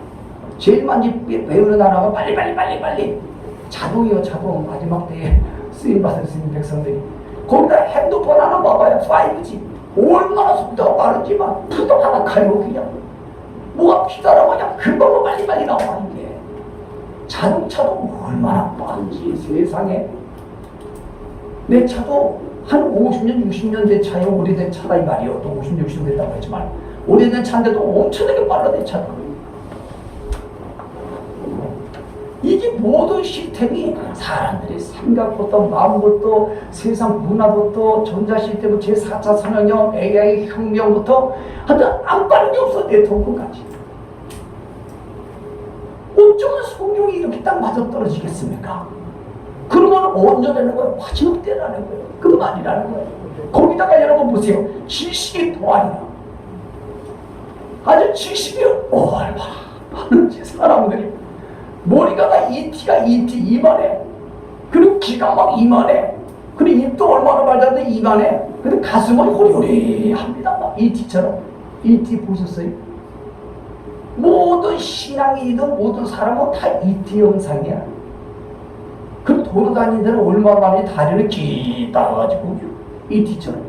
제일 많이 배우는 나라가 빨리 자동이요. 자동. 마지막 때에 쓰임받을 수 있는 백성들이. 거기다 핸드폰 하나 봐봐요. 5G 얼마나 속도가 빠른지만 푸덕 하나 갈고 그냥 뭐가 피다라고 그냥 금방 빨리 나와. 이게 자동차도 얼마나 빠른지 세상에. 내 차도 한 50년, 60년 된 차요. 오래된 차다 이 말이요. 또 50년, 60년 됐다고 했지만 오래된 차인데도 엄청나게 빨라 내 차도. 이게 모든 시스템이 사람들의 생각부터 마음부터 세상 문화부터 전자 시스템부터 제4차 산업혁명, AI 혁명부터 하여튼 안 빠른 게 없어. 네트워크까지. 어쩌면 성경이 이렇게 딱 맞아떨어지겠습니까? 그러면 언제라는 거예요? 마지막 때라는 거예요. 그 말이라는 거예요. 거기다가 여러분 보세요. 지식이 더하리라. 아주 지식이 얼마나 많은지 사람들이. 머리가 다 ET가 ET 이만해. 그리고 귀가 막 이만해. 그리고 입도 얼마나 밝았는데 이만해. 근데 가슴은 호리호리합니다. 막 ET처럼. ET 보셨어요? 모든 신앙이든 모든 사람은 다 ET 영상이야. 그 돌아다니는 데는 얼마나 많이 다리를 기 따라가지고 ET처럼.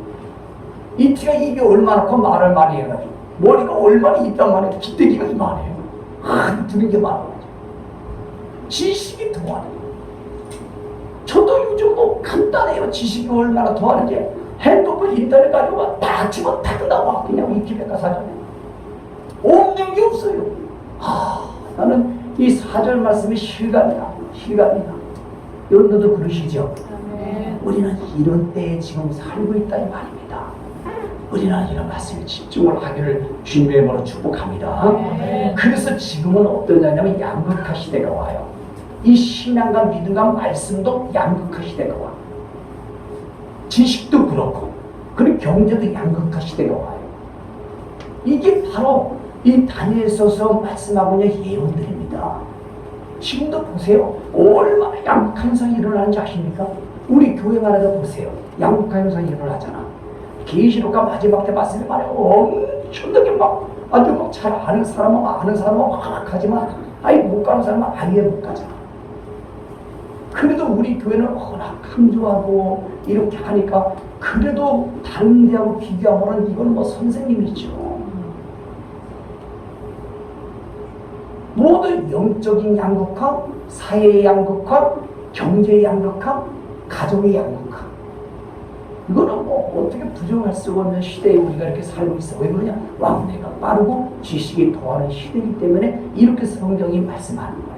ET가 입이 얼마나 커 말을 많이 해가지고 머리가 얼마나 있단 말이야. 기대기가 이만해요. 들은 게 많아가지고 지식이 더하네. 저도 요즘 뭐 간단해요. 지식이 얼마나 더하는지. 핸드폰 인터넷 가지고 다 치면 딱 나와. 그냥 위키백과사전에 없는 게 없어요. 나는 이 4절 말씀이 실감이다. 여러분들도 그러시죠? 우리는 이런 때에 지금 살고 있다 이 말입니다. 우리는 이런 말씀에 집중을 하기를 주님의 이름으로 축복합니다. 그래서 지금은 어떠냐면 양극화 시대가 와요. 이 신앙과 믿음과 말씀도 양극화 시대가 와. 지식도 그렇고 그리고 경제도 양극화 시대가 와요. 이게 바로 이 다니엘서서 말씀하고 있는 예언들입니다. 지금도 보세요. 얼마나 양극화 현상이 일어나는지 아십니까? 우리 교회만해도 보세요. 양극화 현상이 일어나잖아. 계시록과 마지막 때 말씀이 말해요. 엄청나게 막 아주 막 잘 아는 사람은 막 하지만 아예 못 가는 사람은 아예 못 가잖아. 그래도 우리 교회는 워낙 강조하고 이렇게 하니까 그래도 다른 데하고 비교하면 이건 뭐 선생님이죠. 모든 영적인 양극화, 사회의 양극화, 경제의 양극화, 가족의 양극화. 이거는 뭐 어떻게 부정할 수가 없는 시대에 우리가 이렇게 살고 있어. 왜 그러냐? 왕래가 빠르고 지식이 더하는 시대이기 때문에 이렇게 성경이 말씀하는 거예요.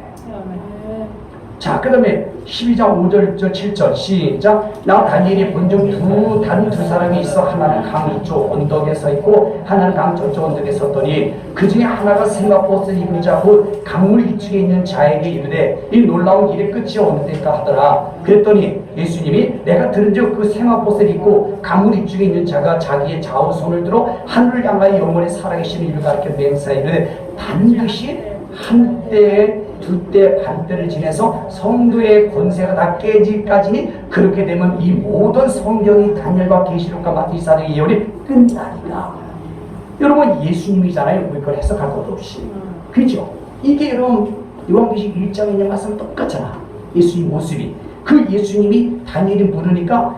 자, 그 다음에 12장 5절, 7절 시작. 나 다니엘이 본 중 두 사람이 있어. 하나는 강 이쪽 언덕에 서 있고 하나는 강 저쪽 언덕에 섰더니 그 중에 하나가 세마포스를 입은 자고 강물 이쪽에 있는 자에게 이르되 이 놀라운 일의 끝이 어느 때일까 하더라. 그랬더니 예수님이 내가 들은즉 그 세마포스를 입고 강물 이쪽에 있는 자가 자기의 좌우 손을 들어 하늘을 향하여 영원히 살아계시는 이를 가리켜 맹세하여 이르되 반드시 한때에 두때 반때를 지내서 성도의 권세가 다 깨지까지니 그렇게 되면 이 모든 성경이 다니엘과 계시록과 마태사도의 예언이 끝나리라. 여러분 예수님이잖아요. 우리 걸 해석할 것도 없이. 그렇죠? 이게 여러분 요한계시록 1장에 있는 말씀 똑같잖아. 예수님 모습이. 그 예수님이 다니엘이 물으니까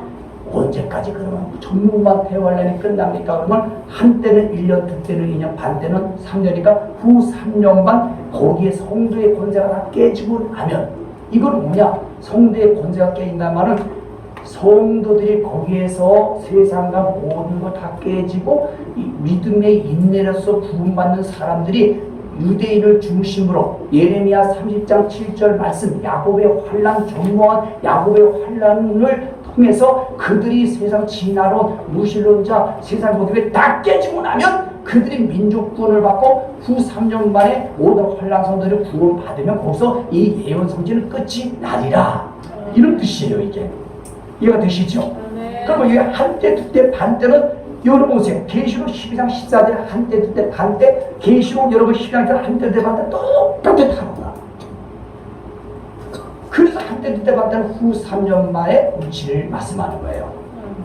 언제까지 그러면 전문만 대환란이 끝납니까? 그러면 한때는 1년, 그때는 2년, 반때는 3년이니까 후 3년만 거기에 성도의 권세가 다 깨지고 나면, 이건 뭐냐? 성도의 권세가 깨진다는 말은 성도들이 거기에서 세상과 모든 것 다 깨지고 믿음의 인내로서 부름받는 사람들이 유대인을 중심으로 예레미야 30장 7절 말씀, 야곱의 환난, 전무한 야곱의 환난을 통해서 그들이 세상 진화론, 무신론자, 세상 모든 게 다 깨지고 나면 그들이 민족구원을 받고 후 3년 만에 모든 환난 성도들을 구원받으면 거기서 이 예언 성취는 끝이 나리라. 이런 뜻이에요. 이게 이해가 되시죠? 그러면 이게 한때, 두때, 반때는 여러분 보세요. 계시록 12장 14절 한때, 두때, 반때, 계시록 여러분 12장 한때, 두때, 반때 똑같이 다루나. 그래서 한때, 두때, 반때는 후 3년 만에 운치를 말씀하는 거예요.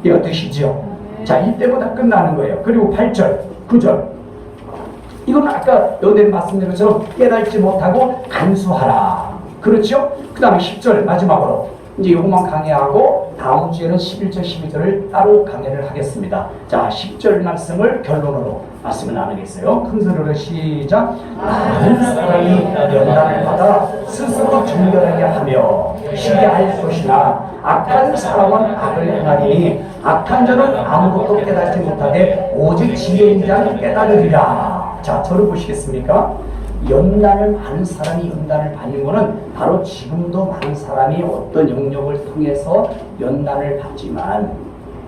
이해가 되시죠? 자, 이때보다 끝나는 거예요. 그리고 8절, 9절. 이거는 아까 여러분들이 말씀드린 것처럼 깨달지 못하고 간수하라. 그렇죠? 그 다음에 10절 마지막으로 이제 요것만 강의하고 다음 주에는 11절, 12절을 따로 강의를 하겠습니다. 자, 10절 말씀을 결론으로 말씀을 나누겠어요. 큰 소리로 시작. 많은 사람이 연단을 받아 스스로 정결하게 하며 쉬게 할 것이나 악한 사람은 악을 행하리니 악한 자는 아무것도 깨닫지 못하되 오직 지혜 있는 자는 깨달으리라. 자, 저를 보시겠습니까? 연단을 많은 사람이 연단을 받는 것은 바로 지금도 많은 사람이 어떤 영역을 통해서 연단을 받지만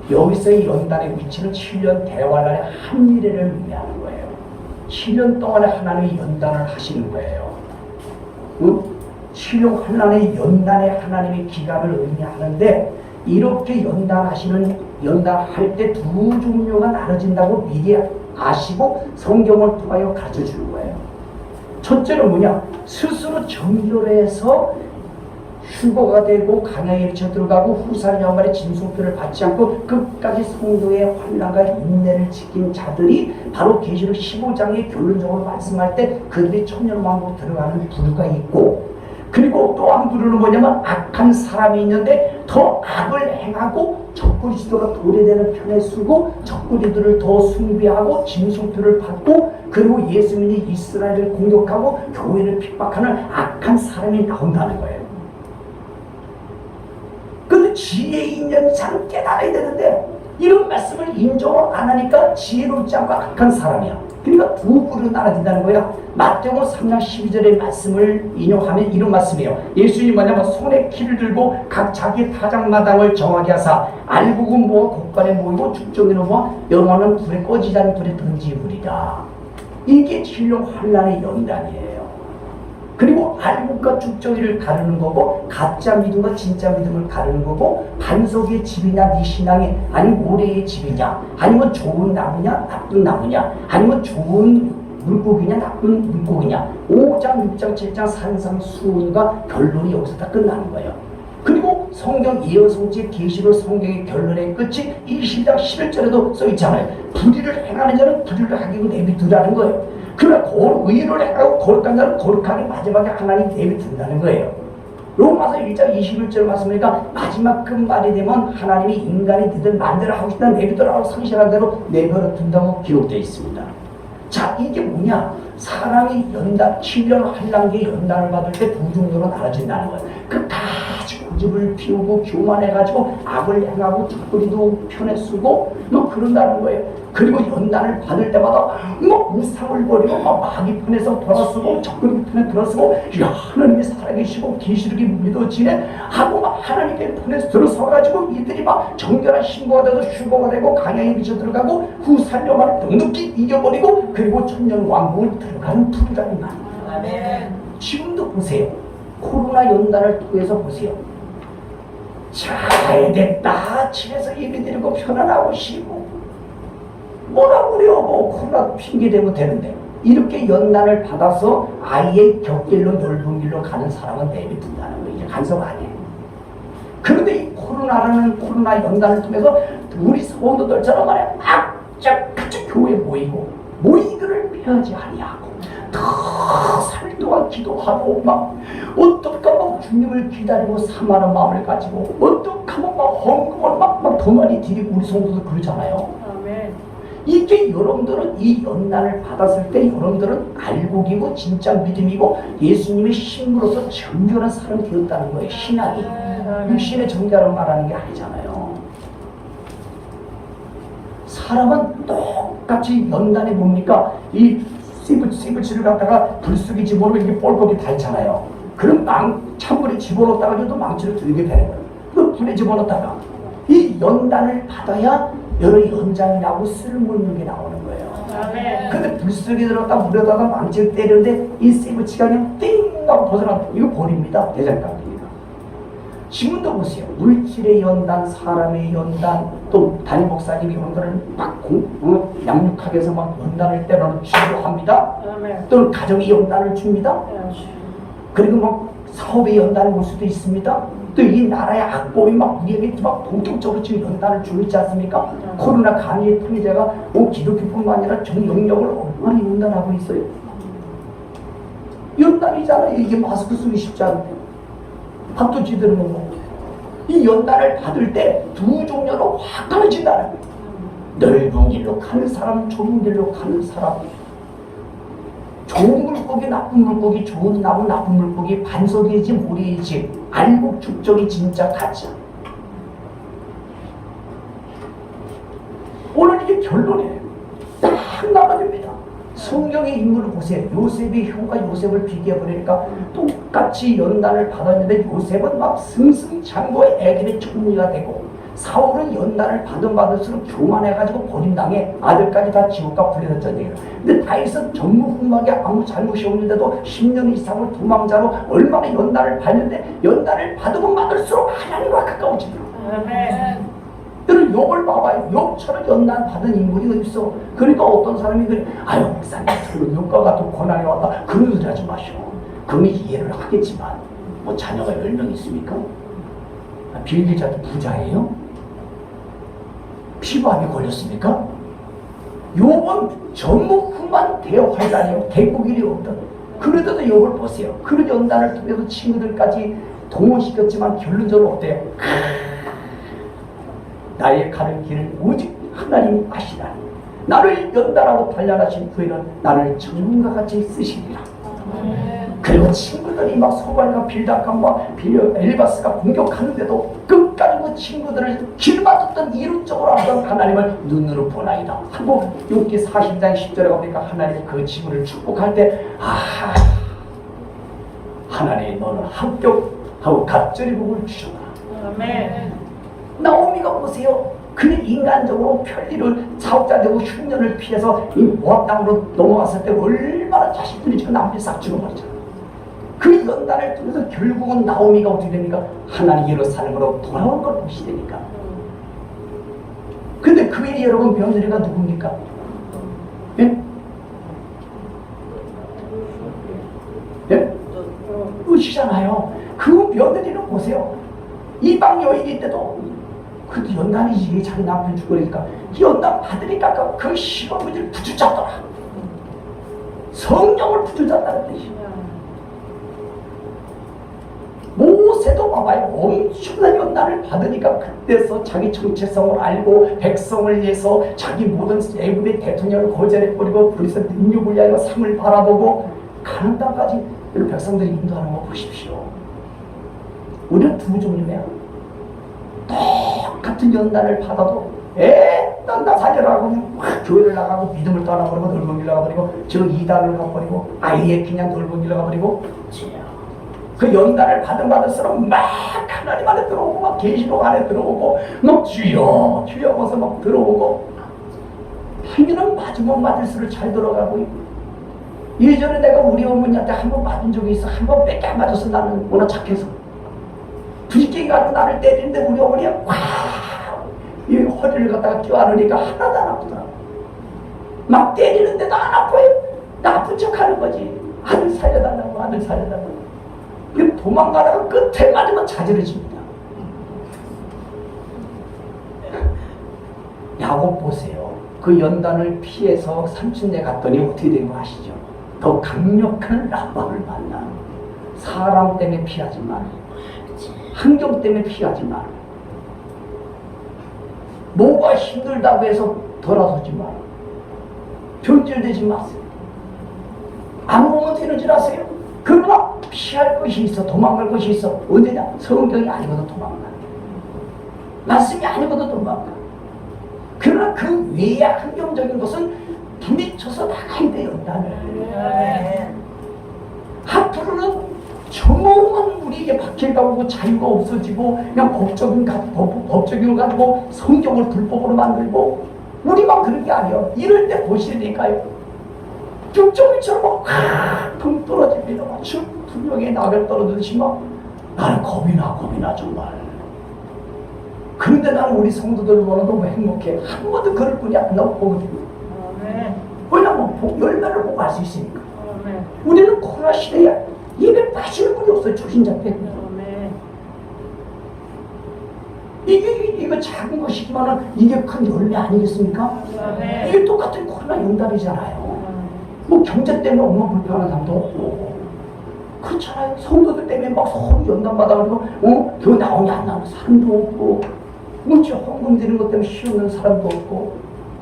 여기서의 연단의 위치는 7년 대환란의 한 미래를 의미하는 거예요. 7년 동안에 하나님이 연단을 하시는 거예요. 7년 환란의 연단에 하나님의 기간을 의미하는데 이렇게 연단할 때 두 종류가 나눠진다고 미리 아시고 성경을 통하여 가르쳐 주는 거예요. 첫째는 뭐냐? 스스로 정결해서 휴거가 되고 강야에 미쳐 들어가고 후산 양말의 진속들을 받지 않고 끝까지 성도의 환난과 인내를 지킨 자들이 바로 계시록 15장의 결론적으로 말씀할 때 그들이 천년왕국 들어가는 부류가 있고, 그리고 또 한 부류는 뭐냐면 악한 사람이 있는데 더 악을 행하고 적그리스도가 도래되는 편에 쓰고 적그리스도를 더 숭배하고 진속들을 받고 그리고 예수님이 이스라엘을 공격하고 교회를 핍박하는 악한 사람이 나온다는 거예요. 근데 지혜 있는 자는 깨달아야 되는데 이런 말씀을 인정을 안 하니까 지혜롭지 않고 악한 사람이야. 그러니까 두 부류로 나눠진다는 거야. 마태복음 3장 12절의 말씀을 인용하면 이런 말씀이에요. 예수님이 뭐냐면 손에 키를 들고 각 자기 타작마당을 정하게 하사 알곡은 모아 곡간에 모이고 죽정이는 모아 영원한 불에 꺼지지 않는 불에 던지우리라. 이게 진령 환난의 연단이에요. 그리고 알곡과 죽정이를 가르는 거고 가짜 믿음과 진짜 믿음을 가르는 거고 반석의 집이냐 네 신앙이 아니면 모래의 집이냐 아니면 좋은 나무냐 나쁜 나무냐 아니면 좋은 물고기냐 나쁜 물고기냐 5장 6장 7장 산상수훈과 결론이 여기서 다 끝나는 거예요. 그리고 성경 예언성취의 계시록 성경의 결론의 끝이 20장 11절에도 써있잖아요. 불의를 행하는 자는 불의를 하기로 내비두라는 거예요. 그러나 의를 행하고 거룩한 자는 거룩하게 마지막에 하나님 내비둔다는 거예요. 로마서 1장 21절 말씀이니까 마지막 끝말이 되면 하나님이 인간이 니들 만들어 하고 싶다 내비두라고 상실한 대로 내버려 둔다고 기록되어 있습니다. 자, 이게 뭐냐? 사람이 연단, 7년 환란기에 연단을 받을 때 두 종류로 나눠진다는 거예요. 끝까지 고집을 피우고 교만해가지고 악을 행하고 적그리도 편에 쓰고 뭐 그런다는 거예요. 그리고 연단을 받을 때마다 뭐 우상을 버리고 막 마귀 편에서 돌아서고 적그리 편에 돌아서고 야 하나님이 살아계시고 계시록이 믿어지네 하고 막 하나님의 편에서 들어서가지고 이들이 막 정결한 신부가 돼서 휴거가 되고 강야에 미쳐 들어가고 후 3년 만에 넉넉히 이겨버리고 그리고 천년왕국을 들어가는 부류라는 말이에요. 지금도 보세요. 코로나 연단을 통해서 보세요. 잘 됐다 집에서 예배드리고 편안하고 쉬고 뭐라 그래요. 뭐 코로나 핑계대면 되는데 이렇게 연단을 받아서 아예 곁길로 넓은 길로 가는 사람은 내비둔다는 거예요. 이제 간섭 아니에요. 그런데 이 코로나 연단을 통해서 우리 성도들처럼 말이야 악착 교회 모이고 모이기를 피하지 아니하고 더 3일 동안 기도하고 막 어떡하 막 주님을 기다리고 사모하는 마음을 가지고 어떡하면 막 헌금을 막 더 많이 드리고 우리 성도들 그러잖아요. 아멘. 이게 여러분들은 이 연단을 받았을 때 여러분들은 알곡이고 진짜 믿음이고 예수님의 신부로서 정결한 사람이 되었다는 거예요. 신앙이 육신의 정결을 말하는 게 아니잖아요. 사람은 똑같이 연단이 뭡니까? 이 씨부치를 갖다가 불쑥이 집어넣고 이렇게 뻘겋게 닳잖아요. 그럼 찬물에 집어넣었다가 또 망치를 들게 되는 거예요. 그 불에 집어넣었다가 이 연단을 받아야 여러 연장이 나고 쓸모있는 게 나오는 거예요. 아멘. 근데 불쑥이 들었다 물에다가 망치를 때리는데 이 씨부치가 그냥 띵 하고 벗어나 이거 버립니다. 대장갑입니다. 지금도 보세요. 물질의 연단, 사람의 연단, 또 담임 목사님이 여러분들을 막 양육하게 해서 막 연단을 때로는 주기도 합니다. 아멘. 또는 가정의 연단을 줍니다. 그리고 막 사업의 연단을 올 수도 있습니다. 또 이 나라의 악법이 막 우리에게 막 본격적으로 지금 연단을 주고 있지 않습니까? 코로나 감염의 피해자가 기독교뿐만 아니라 전 영역을 얼마나 연단하고 있어요. 연단이잖아요. 이게 마스크 쓰기 쉽지 않은데 밥도 제대로 못 먹고 이 연단을 받을 때 두 종류로 확 갈라진다는 거예요. 넓은 길로 가는 사람, 좁은 길로 가는 사람. 좋은 물고기, 나쁜 물고기, 좋은 나무, 나쁜 물고기, 반석이지 모래이지 알곡 축적이 진짜 가짜. 오늘 이게 결론이에요. 딱 나가됩니다. 성경의 인물을 보세요. 요셉의 형과 요셉을 비교해보니까 똑같이 연단을 받았는데 요셉은 막 승승장구의 애기의 총리가 되고 사울은 연단을 받을수록 교만해가지고 버림당해 아들까지 다 지옥과 불려졌다는 얘기예요. 근데 다윗은 전무후무하게 아무 잘못이 없는데도 10년 이상을 도망자로 얼마나 연단을 받는데 연단을 받으면 받을수록 하나님과 가까워지더라고요. 아멘. 여러분 욥을 봐봐요. 욥처럼 연단 받은 인물이 어디 있어? 그러니까 어떤 사람이 그래, 아유 목사님 저는 욥과 같은 고난이 왔다 그런 소리 하지 마시오. 그건 이해를 하겠지만 뭐 자녀가 10명 있습니까? 빌 게이츠도 부자예요? 피부암이 걸렸습니까? 욥은 전무후무한 대환란이요. 대국일이 없던. 그런데도 욥을 보세요. 그런 연단을 통해서 친구들까지 동원시켰지만 결론적으로 어때요? 나의 가는 길을 오직 하나님이 아시나니 나를 연단하고 단련하신 후에는 나를 전문가 같이 쓰시리라. 그리고 친구들이 막 소갈과 빌닷과 엘바스가 공격하는데도 끝까지 그 친구들을 길맞았던 이론적으로 하던 하나님을 눈으로 보나이다 하고 욥기 40장 10절에 가보니까 하나님이 그 친구를 축복할 때 하나님 너는 합격하고 갑절의 복을 주셨다. 아멘. 나오미가 보세요. 그는 인간적으로 편리를 사업자 되고 흉년을 피해서 이 모압 땅으로 넘어갔을 때 얼마나 자식들이 지금 남편이 싹 죽어버리잖아요. 그 연단을 통해서 결국은 나오미가 어떻게 됩니까? 하나님 예루살렘으로 돌아온 걸 보시되니까. 근데 그의 여러분 며느리가 누굽니까? 예? 예? 으시잖아요. 그 며느리는 보세요. 이방 여인일 때도 그 연단이지. 자기 남편 죽으니까 연단 받으니까 그 시어머니를 붙잡더라. 성령을 붙잡다는 뜻이야. 모세도 봐봐요. 엄청난 연단을 받으니까 그때서 자기 정체성을 알고 백성을 위해서 자기 모든 애굽의 대통령을 거절해버리고 그래서 능력을 위하여 상을 바라보고 가는 땅까지 백성들이 인도하는 거 보십시오. 우리는 두 종류야. 똑같은 연단을 받아도 나 살려라고 그냥 확 교회를 나가고 믿음을 떠나버리고 넓은 길 나가버리고 저 이단을 가버리고 아예 그냥 넓은 길 나가버리고 그 연단을 받을수록 막 하나님 안에 들어오고 막 계시록 안에 들어오고 막 주여 주여 하면서 막 들어오고 당연한 맞으면 맞을수록 잘 들어가고 예전에 내가 우리 어머니한테 한 번 맞은 적이 있어. 한 번 몇 개 안 맞았어. 나는 워낙 착해서 두식갱이 가지고 나를 때리는데 우리 어머니가 이 허리를 갖다가 껴안으니까 하나도 안 아프더라. 막 때리는데도 안 아파요. 나쁜 척 하는 거지. 아들 살려달라고 아들 살려달라고. 도망가다가 끝에 맞으면 자지러집니다. 야곱 보세요. 그 연단을 피해서 삼촌네 갔더니 어떻게 된 거 아시죠? 더 강력한 라바를 만나. 사람 때문에 피하지 마라. 환경 때문에 피하지 마라. 뭐가 힘들다고 해서 돌아서지 마라. 변질되지 마세요. 안 보면 되는 줄 아세요? 그러나 피할 것이 있어. 도망갈 것이 있어. 언제냐? 성경이 아니거든 도망가. 말씀이 아니거든 도망가. 그러나 그 외의 환경적인 것은 부딪혀서 나가야 돼요. 앞으로는 조용한 우리에게 바뀌어가고 자유가 없어지고 그냥 법적인 거 가지고 성경을 불법으로 만들고 우리만 그런 게 아니에요. 이럴 때 보시니까요. 뚝종이처럼 붕 떨어집니다. 분명히 낙엽 떨어지듯이 막 나는 겁이 나 정말. 그런데 나는 우리 성도들 보면 너무 행복해. 한 번도 그럴 뿐이 안 나오거든요. 왜냐면 열매를 보고 알 수 있으니까. 우리는 코로나 시대에 입에 빠지는 분이 없어요. 초신자 때문에. 이거 작은 것이지만 이게 큰 열매 아니겠습니까? 이게 똑같은 코로나 연달이잖아요. 뭐 경제 때문에 얼마나 불편한 사람도 없고 그렇잖아요. 성도들 때문에 막 서로 연단받아 가지고 교회 나오냐 안 나오는 사람도 없고 문제 헌금 드리는 것 때문에 쉬우는 사람도 없고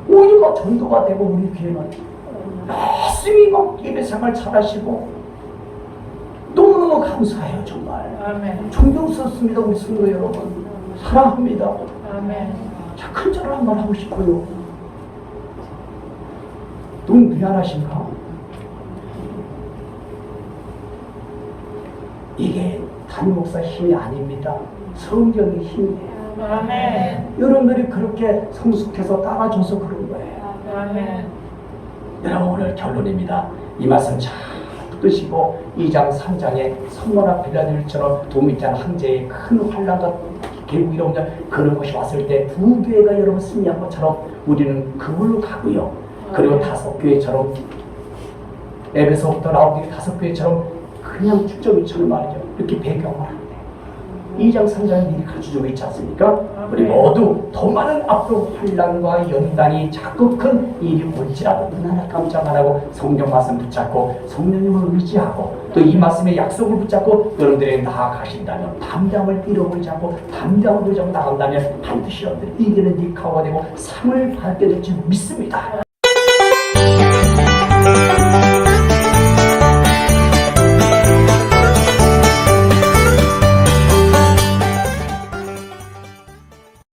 오히려 막 전도가 되고 우리 교회는 말씀이 막 예배생활 잘하시고 너무너무 감사해요. 정말 존경스럽습니다. 우리 성도 여러분 사랑합니다. 자, 큰절을 한번 하고 싶어요. 너무 미안하신가? 이게 담임목사 힘이 아닙니다. 성경의 힘이에요. 여러분들이 그렇게 성숙해서 따라줘서 그런 거예요. 여러분 오늘 결론입니다. 이 말씀 잘 붙드시고 2장 3장에 성모나 빌라델처럼 도미탄 황제의 큰 환란과 개국이 오면 그런 것이 왔을 때 두 교회가 여러분 승리한 것처럼 우리는 그걸로 가고요. 그리고 5교회처럼 에베소부터 라오디게 5교회처럼 그냥 축적이처럼 말이죠. 이렇게 배경을 하는데 2장 3장이 미리 가르쳐주고 있지 않습니까? 우리 모두 더 많은 앞으로 환란과 연단이 자꾸 큰 일이 올지라도 눈 하나 깜짝 안 하고 성경 말씀 붙잡고 성령님을 의지하고 또 이 말씀의 약속을 붙잡고 여러분들이 나아가신다면 담대함을 잃어버리지 않고 담대함을 가지고 나간다면 반드시 여러분들이 이기는 니카가 되고 상을 받게 될 줄 믿습니다.